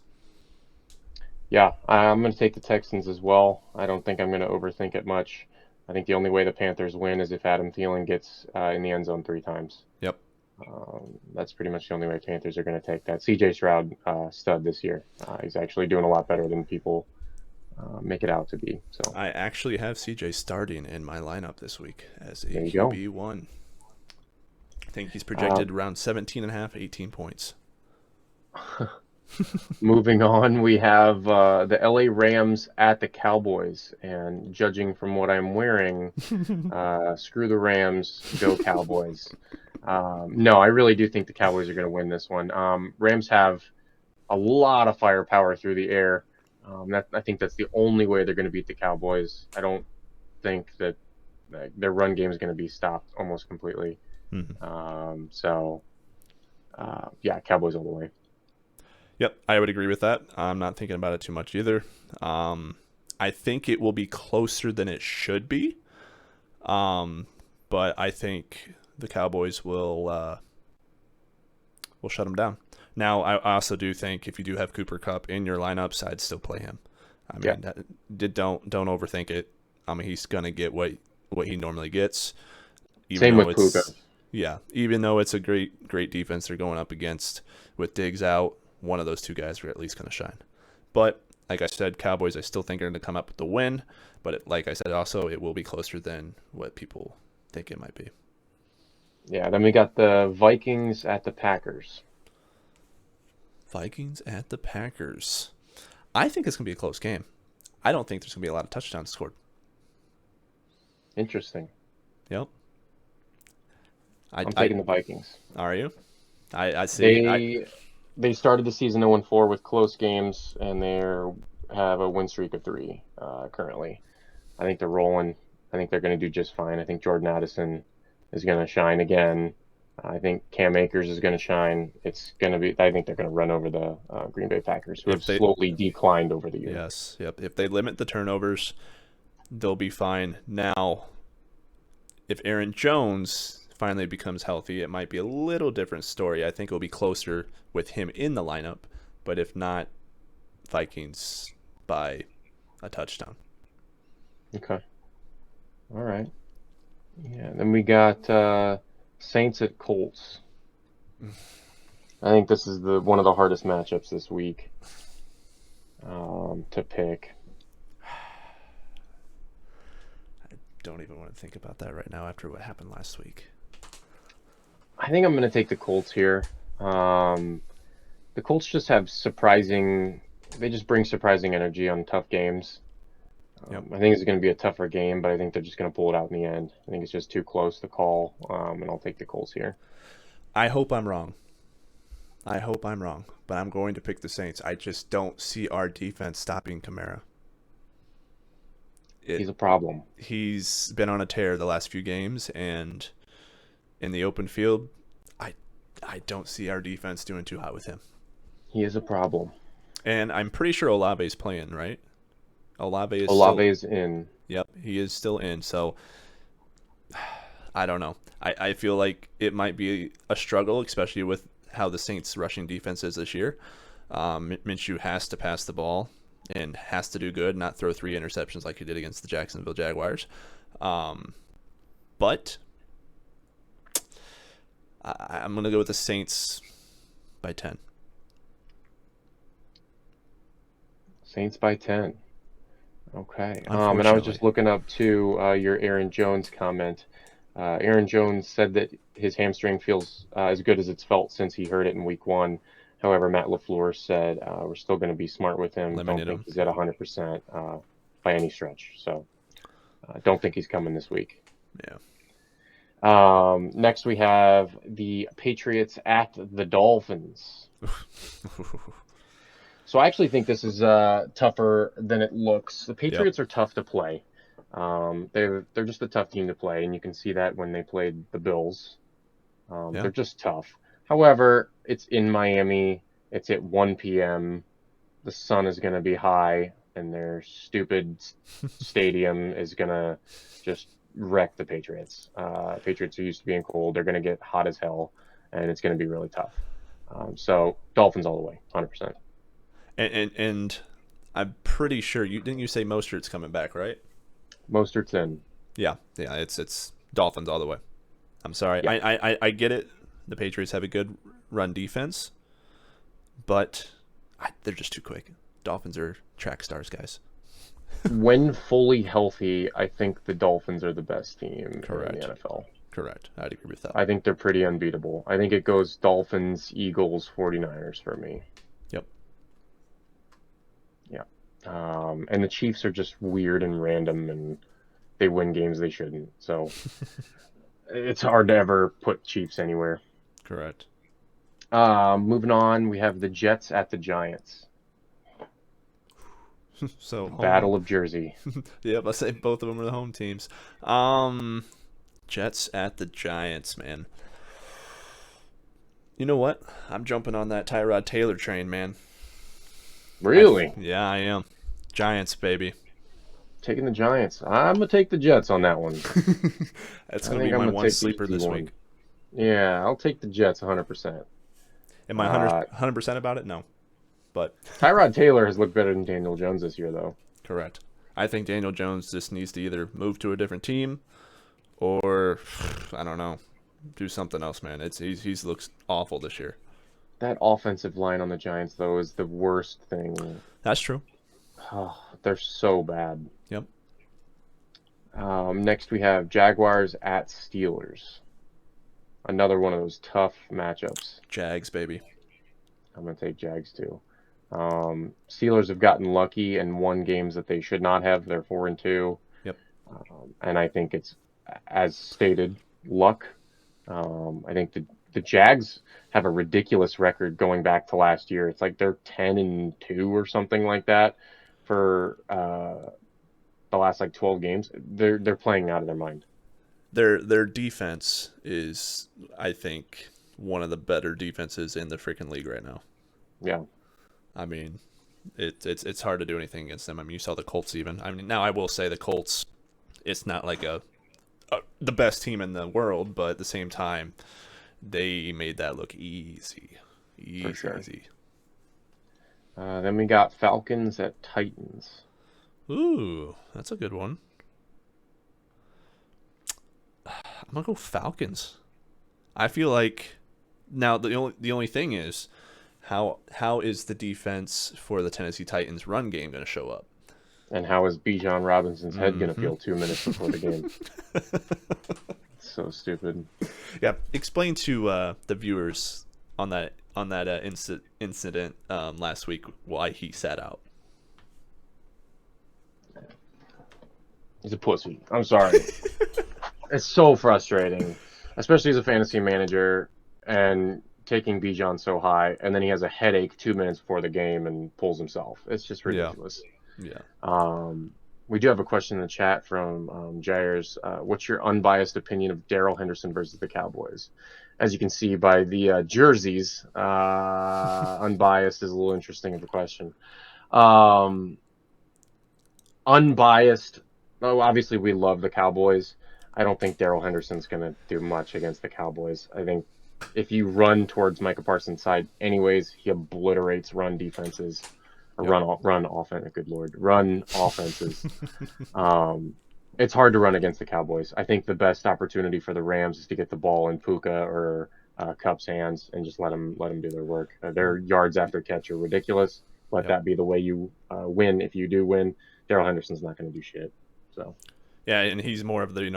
Yeah, I'm going to take the Texans as well. I don't think I'm going to overthink it much. I think the only way the Panthers win is if Adam Thielen gets in the end zone 3 times. Yep. That's pretty much the only way Panthers are going to take that. C.J. Stroud, stud this year. He's actually doing a lot better than people make it out to be. So I actually have CJ starting in my lineup this week as a there you go. QB1. I think he's projected around 17 and a half, 18 points. Moving on, we have the LA Rams at the Cowboys, and judging from what I'm wearing, screw the Rams, go Cowboys. No, I really do think the Cowboys are going to win this one. Rams have a lot of firepower through the air. I think that's the only way they're going to beat the Cowboys. I don't think that their run game is going to be stopped almost completely. Mm-hmm. Yeah, Cowboys all the way. Yep, I would agree with that. I'm not thinking about it too much either. I think it will be closer than it should be. But I think the Cowboys will shut them down. Now, I also do think if you do have Cooper Kupp in your lineups, I'd still play him. I mean, don't overthink it. I mean, he's gonna get what he normally gets. Even Same though with Puka. even though it's a great defense they're going up against with Diggs out, one of those two guys are at least gonna shine. But like I said, Cowboys, I still think are going to come up with the win. But like I said, also it will be closer than what people think it might be. Yeah, then we got the Vikings at the Packers. Vikings at the Packers. I think it's going to be a close game. I don't think there's going to be a lot of touchdowns scored. Interesting. Yep. I'm taking the Vikings. Are you? I see. They started the season 0-4 with close games, and they have a win streak of 3 currently. I think they're rolling. I think they're going to do just fine. I think Jordan Addison is going to shine again. I think Cam Akers is going to shine. It's going to be. I think they're going to run over the Green Bay Packers, who have slowly declined over the years. Yes. Yep. If they limit the turnovers, they'll be fine. Now, if Aaron Jones finally becomes healthy, it might be a little different story. I think it'll be closer with him in the lineup. But if not, Vikings by a touchdown. Okay. All right. Yeah. Then we got Saints at Colts. I think this is one of the hardest matchups this week to pick. I don't even want to think about that right now after what happened last week. I think I'm going to take the Colts here. The Colts just have they just bring surprising energy on tough games. Yep. I think it's going to be a tougher game, but I think they're just going to pull it out in the end. I think it's just too close to call, and I'll take the Colts here. I hope I'm wrong. But I'm going to pick the Saints. I just don't see our defense stopping Kamara. He's a problem. He's been on a tear the last few games, and in the open field, I don't see our defense doing too hot with him. He is a problem. And I'm pretty sure Olave's playing, right? Olave is in. Yep, he is still in. So I don't know. I feel like it might be a struggle, especially with how the Saints' rushing defense is this year. Minshew has to pass the ball and has to do good, not throw 3 interceptions like he did against the Jacksonville Jaguars. But I'm going to go with the Saints by 10. Saints by 10. Okay. And I was just looking up to your Aaron Jones comment. Aaron Jones said that his hamstring feels as good as it's felt since he hurt it in week 1. However, Matt LaFleur said we're still going to be smart with him. Don't think he's at 100% by any stretch. So don't think he's coming this week. Yeah. Next, we have the Patriots at the Dolphins. So I actually think this is tougher than it looks. The Patriots are tough to play. They're just a tough team to play, and you can see that when they played the Bills. They're just tough. However, it's in Miami. It's at 1 p.m. The sun is going to be high, and their stupid stadium is going to just wreck the Patriots. Patriots are used to being cold. They're going to get hot as hell, and it's going to be really tough. So Dolphins all the way, 100%. And I'm pretty sure didn't you say Mostert's coming back, right? Mostert's in. Yeah, it's Dolphins all the way. I'm sorry. Yeah. I get it. The Patriots have a good run defense, but they're just too quick. Dolphins are track stars, guys. When fully healthy, I think the Dolphins are the best team in the NFL. Correct. I'd agree with that. I think they're pretty unbeatable. I think it goes Dolphins, Eagles, 49ers for me. Yep. Yeah. And the Chiefs are just weird and random, and they win games they shouldn't. So it's hard to ever put Chiefs anywhere. Correct. Moving on, we have the Jets at the Giants. So Battle of Jersey. Yep, I say both of them are the home teams. Jets at the Giants, man. You know what? I'm jumping on that Tyrod Taylor train, man. Really? Yeah, I am. Giants, baby. Taking the Giants. I'm gonna take the Jets on that one. That's I gonna be think I'm my gonna one take the sleeper easy this one. week. Yeah, I'll take the Jets 100%. Am I Uh, 100% about it? No, but Tyrod Taylor has looked better than Daniel Jones this year, though. correct. I think Daniel Jones just needs to either move to a different team or I don't know, do something else, man. He's looks awful this year. That offensive line on the Giants, though, is the worst thing. That's true. Oh, they're so bad. Yep. Next, we have Jaguars at Steelers. Another one of those tough matchups. Jags, baby. I'm going to take Jags too. Steelers have gotten lucky and won games that they should not have. They're 4-2. Yep. And I think it's, as stated, luck. I think the Jags have a ridiculous record going back to last year. It's like they're 10-2 or something like that for the last like 12 games. They're playing out of their mind. Their defense is, I think, one of the better defenses in the freaking league right now. Yeah. I mean, it's hard to do anything against them. I mean, you saw the Colts even. I mean, now I will say the Colts, it's not like the best team in the world, but at the same time, they made that look easy. For sure. Easy. Then we got Falcons at Titans. Ooh, that's a good one. I'm gonna go Falcons. I feel like now the only thing is how is the defense for the Tennessee Titans run game going to show up? And how is Bijan Robinson's head going to feel 2 minutes before the game? So stupid. Yeah, explain to the viewers on that incident last week why he sat out. He's a pussy. I'm sorry. It's so frustrating, especially as a fantasy manager and taking Bijan so high, and then he has a headache 2 minutes before the game and pulls himself. It's just ridiculous. Yeah. We do have a question in the chat from Jair's. What's your unbiased opinion of Darrell Henderson versus the Cowboys? As you can see by the jerseys, unbiased is a little interesting of a question. Unbiased, oh, obviously we love the Cowboys. I don't think Darrell Henderson's going to do much against the Cowboys. I think if you run towards Micah Parsons' side anyways, he obliterates run defenses. Or yep. run offense. Good Lord. Run offenses. It's hard to run against the Cowboys. I think the best opportunity for the Rams is to get the ball in Puka or Kupp's hands and just let them do their work. Their yards after catch are ridiculous. Let that be the way you win. If you do win, Darrell Henderson's not going to do shit. So. Yeah, and he's more of the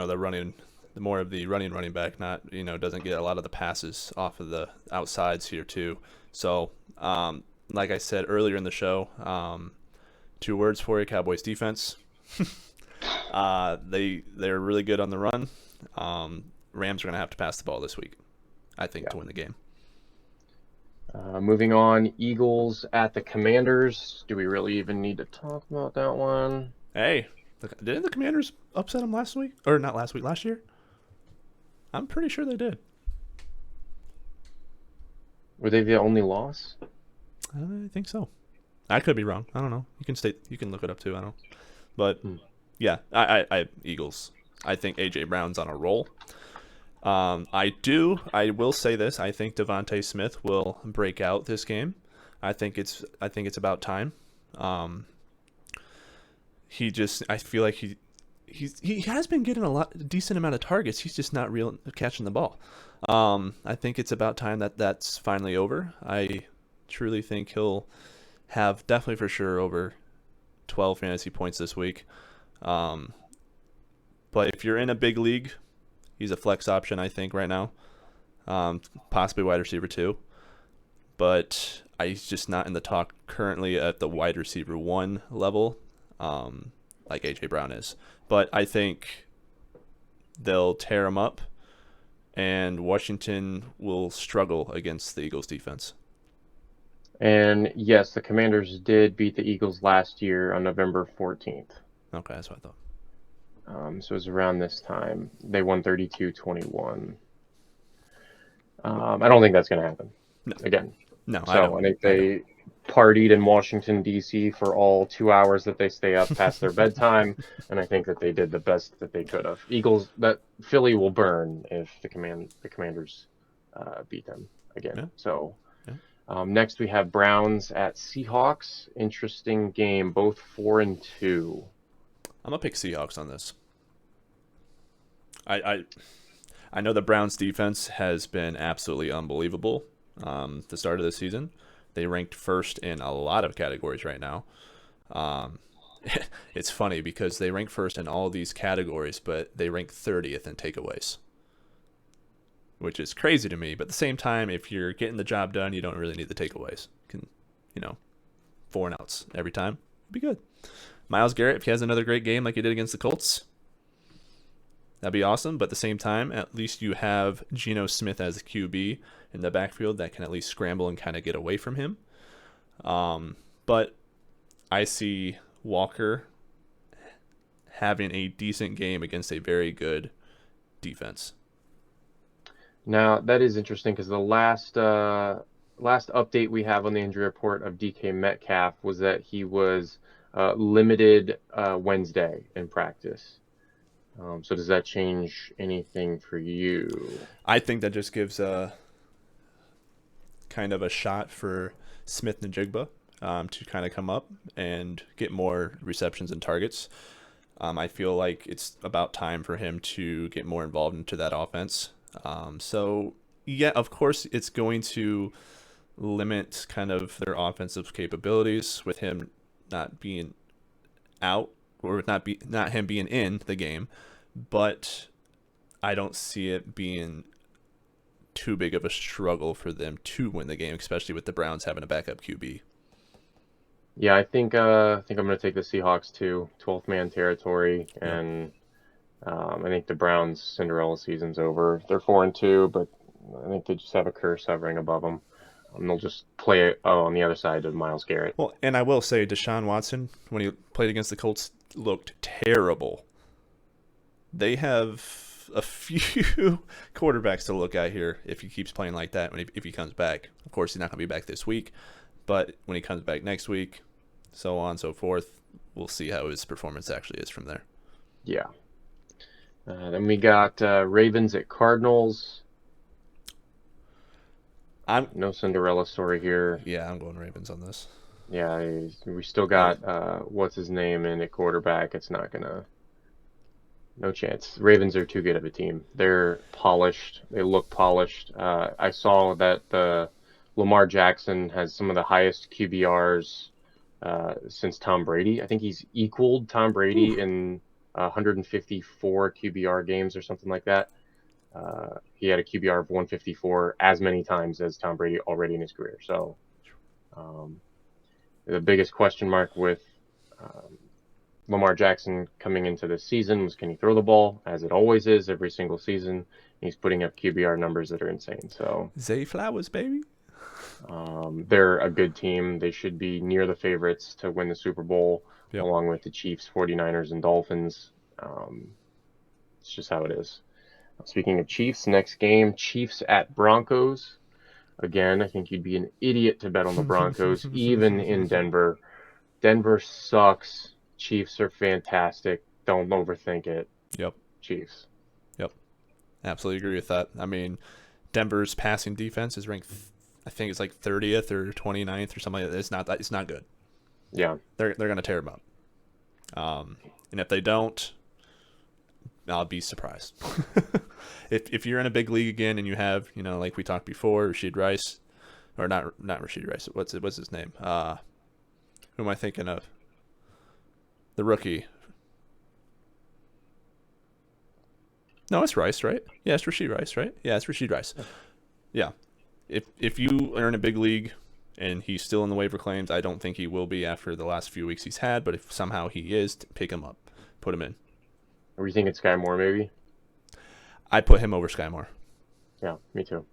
running back. Not doesn't get a lot of the passes off of the outsides here too. So. Like I said earlier in the show, 2 words for you: Cowboys defense. They're really good on the run. Rams are going to have to pass the ball this week, I think, to win the game. Moving on, Eagles at the Commanders. Do we really even need to talk about that one? Hey, didn't the Commanders upset them last week? Or not last week, last year? I'm pretty sure they did. Were they the only loss? I think so. I could be wrong. I don't know. You can look it up too. I don't. But yeah, I Eagles. I think AJ Brown's on a roll. I will say this. I think Devontae Smith will break out this game. I think it's about time. I feel like he has been getting a decent amount of targets. He's just not real catching the ball. I think it's about time that's finally over. I truly think he'll have definitely for sure over 12 fantasy points this week. But if you're in a big league, he's a flex option, I think, right now. Possibly wide receiver too. But he's just not in the talk currently at the wide receiver 1 level, like AJ Brown is. But I think they'll tear him up, and Washington will struggle against the Eagles defense. And yes, the Commanders did beat the Eagles last year on November 14th. Okay, that's what I thought. So it was around this time. They won 32-21. I don't think that's going to happen again. No, so I think partied in Washington, D.C. for all 2 hours that they stay up past their bedtime, and I think that they did the best that they could have. That Philly will burn if the Commanders beat them again. Yeah. So Yeah. next we have Browns at Seahawks. Interesting game, both 4-2. I'm gonna pick Seahawks on this. I know the Browns defense has been absolutely unbelievable. The start of the season, they ranked first in a lot of categories right now. Um, it's funny because they rank first in all of these categories, but they rank 30th in takeaways, which is crazy to me. But at the same time, if you're getting the job done, you don't really need the takeaways. You can, 4 and outs every time, be good. Myles Garrett, if he has another great game like he did against the Colts, that'd be awesome. But at the same time, at least you have Geno Smith as a QB in the backfield that can at least scramble and kind of get away from him. But I see Walker having a decent game against a very good defense. Now that is interesting because the last update we have on the injury report of DK Metcalf was that he was limited Wednesday in practice. So does that change anything for you? I think that just gives a kind of a shot for Smith and Jigba to kind of come up and get more receptions and targets. I feel like it's about time for him to get more involved into that offense. So, yeah, of course, it's going to limit kind of their offensive capabilities with him not being out or not him being in the game, but I don't see it being too big of a struggle for them to win the game, especially with the Browns having a backup QB. Yeah, I think I'm going to take the Seahawks too, 12th man territory, Yep. and I think the Browns' Cinderella season's over. They're 4-2, but I think they just have a curse hovering above them. They'll just play it on the other side of Myles Garrett. Well, and I will say Deshaun Watson, when he played against the Colts, looked terrible. They have a few quarterbacks to look at here if he keeps playing like that if he comes back. Of course, he's not going to be back this week, but when he comes back next week, so on and so forth, we'll see how his performance actually is from there. Yeah. Then we got Ravens at Cardinals. No Cinderella story here. Yeah, I'm going Ravens on this. Yeah, we still got what's his name in at quarterback. It's not gonna. No chance. Ravens are too good of a team. They're polished. They look polished. I saw that the Lamar Jackson has some of the highest QBRs since Tom Brady. I think he's equaled Tom Brady in 154 QBR games or something like that. He had a QBR of 154 as many times as Tom Brady already in his career. So the biggest question mark with Lamar Jackson coming into this season was, can he throw the ball, as it always is every single season. He's putting up QBR numbers that are insane. So Zay Flowers, baby. They're a good team. They should be near the favorites to win the Super Bowl, along with the Chiefs, 49ers, and Dolphins. It's just how it is. Speaking of Chiefs, next game, Chiefs at Broncos. Again, I think you'd be an idiot to bet on the Broncos, even in Denver. Denver sucks. Chiefs are fantastic. Don't overthink it. Yep. Chiefs. Yep. Absolutely agree with that. I mean, Denver's passing defense is ranked, I think it's like 30th or 29th or something like that. It's not good. Yeah. They're going to tear them up. And if they don't, I'll be surprised. if you're in a big league again and you have, like we talked before, Rashid Rice, or not Rashid Rice. What's his name? Who am I thinking of? The rookie. No, it's Rice, right? Yeah, it's Rashid Rice, right? Yeah, it's Rashid Rice. Yeah. If you are in a big league and he's still in the waiver claims, I don't think he will be after the last few weeks he's had, but if somehow he is, pick him up. Put him in. Are we thinking Sky Moore, maybe? I put him over Sky Moore. Yeah, me too.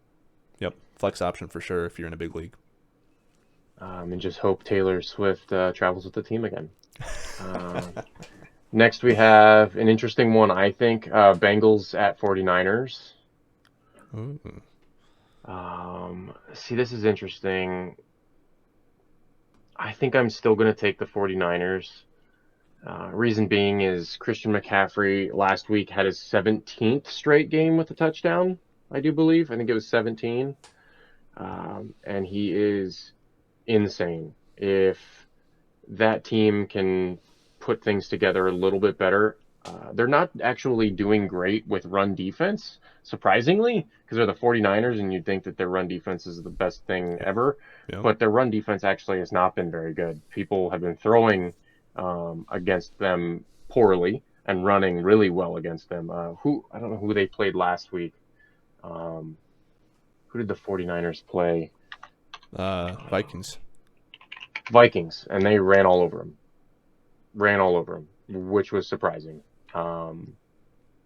Yep. Flex option for sure if you're in a big league. And just hope Taylor Swift travels with the team again. Next, we have an interesting one, I think. Bengals at 49ers. Ooh. See, this is interesting. I think I'm still going to take the 49ers. Reason being is Christian McCaffrey last week had his 17th straight game with a touchdown, I do believe. I think it was 17. And he is insane. If that team can put things together a little bit better, they're not actually doing great with run defense, surprisingly, because they're the 49ers and you'd think that their run defense is the best thing ever. Yeah. But their run defense actually has not been very good. People have been throwing against them poorly and running really well against them. I don't know who they played last week. Who did the 49ers play? Vikings. Vikings, and they ran all over them, which was surprising.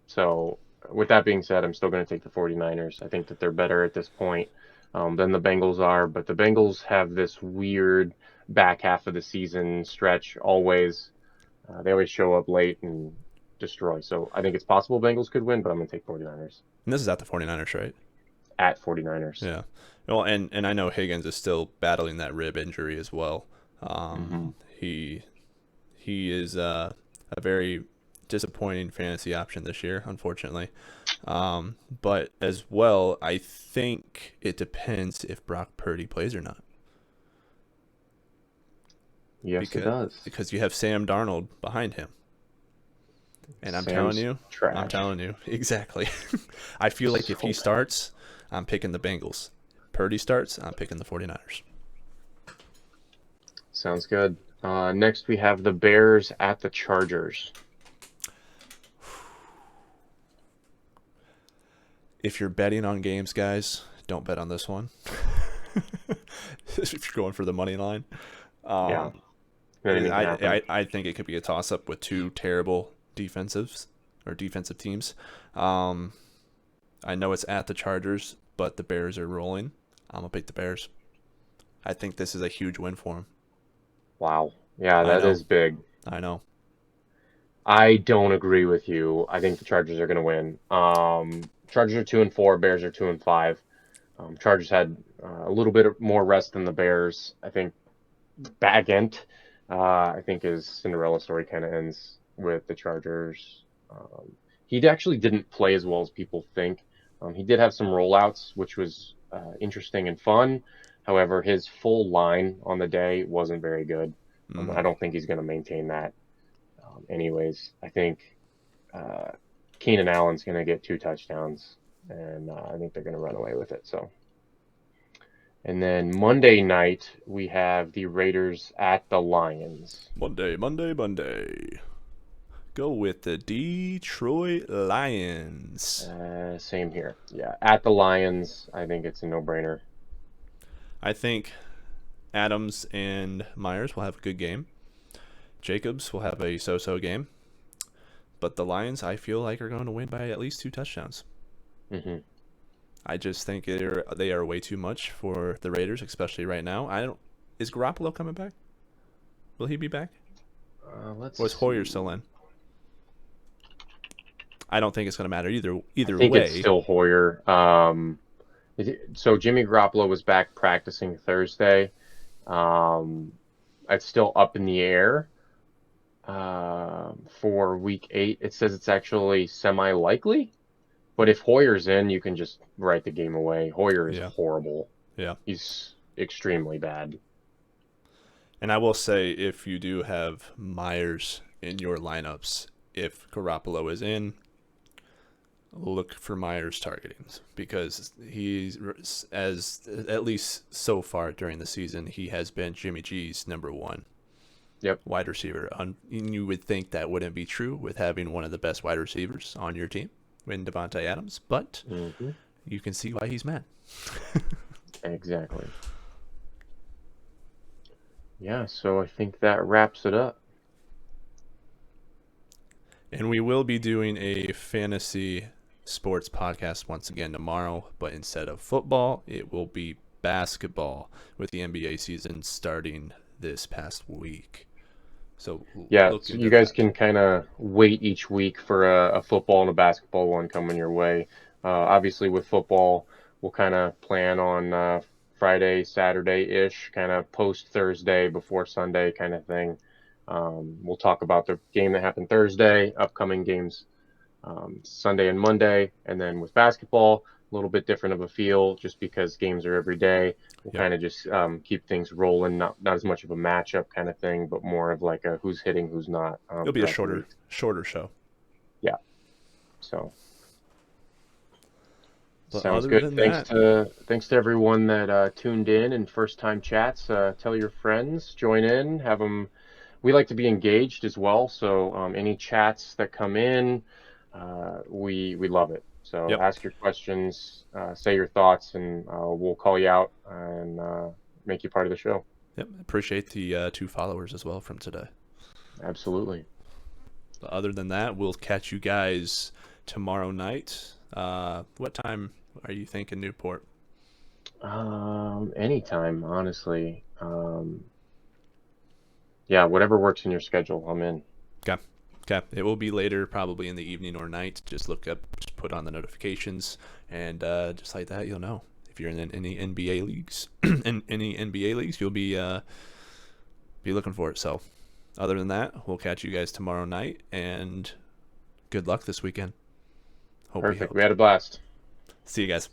So with that being said, I'm still going to take the 49ers. I think that they're better at this point than the Bengals are, but the Bengals have this weird back half of the season stretch always. They always show up late and destroy. So I think it's possible Bengals could win, but I'm going to take 49ers. And this is at the 49ers, right? At 49ers. Yeah. Well, and I know Higgins is still battling that rib injury as well. He is a very disappointing fantasy option this year, unfortunately. But as well, I think it depends if Brock Purdy plays or not. Yes, it does. Because you have Sam Darnold behind him. And I'm telling you, exactly. I feel like if he starts, I'm picking the Bengals. Purdy starts, I'm picking the 49ers. Sounds good. Next, we have the Bears at the Chargers. If you're betting on games, guys, don't bet on this one. If you're going for the money line. Yeah. I think it could be a toss-up with two terrible defensive teams. I know it's at the Chargers, but the Bears are rolling. I'm going to pick the Bears. I think this is a huge win for them. Wow. Yeah, that is big. I know. I don't agree with you. I think the Chargers are going to win. Chargers are 2-4. Bears are 2-5. Chargers had a little bit more rest than the Bears. I think Baggett, I think his Cinderella story kind of ends with the Chargers. He actually didn't play as well as people think. He did have some rollouts, which was interesting and fun. However, his full line on the day wasn't very good. I don't think he's going to maintain that. Anyways, I think Keenan Allen's going to get 2 touchdowns, and I think they're going to run away with it. So, and then Monday night we have the Raiders at the Lions. Monday. Go with the Detroit Lions. Same here. Yeah, at the Lions, I think it's a no-brainer. I think Adams and Myers will have a good game. Jacobs will have a so-so game. But the Lions, I feel like, are going to win by at least 2 touchdowns. Mm-hmm. I just think they are way too much for the Raiders, especially right now. Is Garoppolo coming back? Will he be back? Or is Hoyer still in? I don't think it's going to matter either way. I think it's still Hoyer. So Jimmy Garoppolo was back practicing Thursday. It's still up in the air for week 8. It says it's actually semi-likely. But if Hoyer's in, you can just write the game away. Hoyer is horrible. Yeah. He's extremely bad. And I will say, if you do have Myers in your lineups, if Garoppolo is in, look for Myers' targetings, because he's, at least so far during the season, he has been Jimmy G's number 1 wide receiver. And you would think that wouldn't be true with having one of the best wide receivers on your team in Devontae Adams, but you can see why he's mad. Exactly. Yeah, so I think that wraps it up. And we will be doing a fantasy sports podcast once again tomorrow, but instead of football, it will be basketball, with the NBA season starting this past week. So so you guys can kind of wait each week for a football and a basketball one coming your way. Obviously, with football, we'll kind of plan on Friday, Saturday-ish, kind of post Thursday before Sunday kind of thing. We'll talk about the game that happened Thursday, upcoming games Sunday and Monday, and then with basketball, a little bit different of a feel just because games are every day. We'll Yep. kind of just keep things rolling, not as much of a matchup kind of thing, but more of like a who's hitting, who's not It'll be a throughout the week. shorter show. Yeah. So But sounds other good. than Thanks that, to everyone that tuned in and first time chats. Tell your friends, join in, have them. We like to be engaged as well. So any chats that come in, we love it. So yep, ask your questions, say your thoughts, and we'll call you out and make you part of the show. yep. Appreciate the 2 followers as well from today. Absolutely. But other than that, we'll catch you guys tomorrow night. What time are you thinking, Newport? Anytime, honestly. Yeah, whatever works in your schedule, I'm in. Okay. Okay. It will be later, probably in the evening or night. Just look up, just put on the notifications, and just like that, you'll know. If you're in any NBA leagues, in any NBA leagues, you'll be looking for it. So, other than that, we'll catch you guys tomorrow night, and good luck this weekend. Hope we Perfect. We helped. had a blast. See you guys.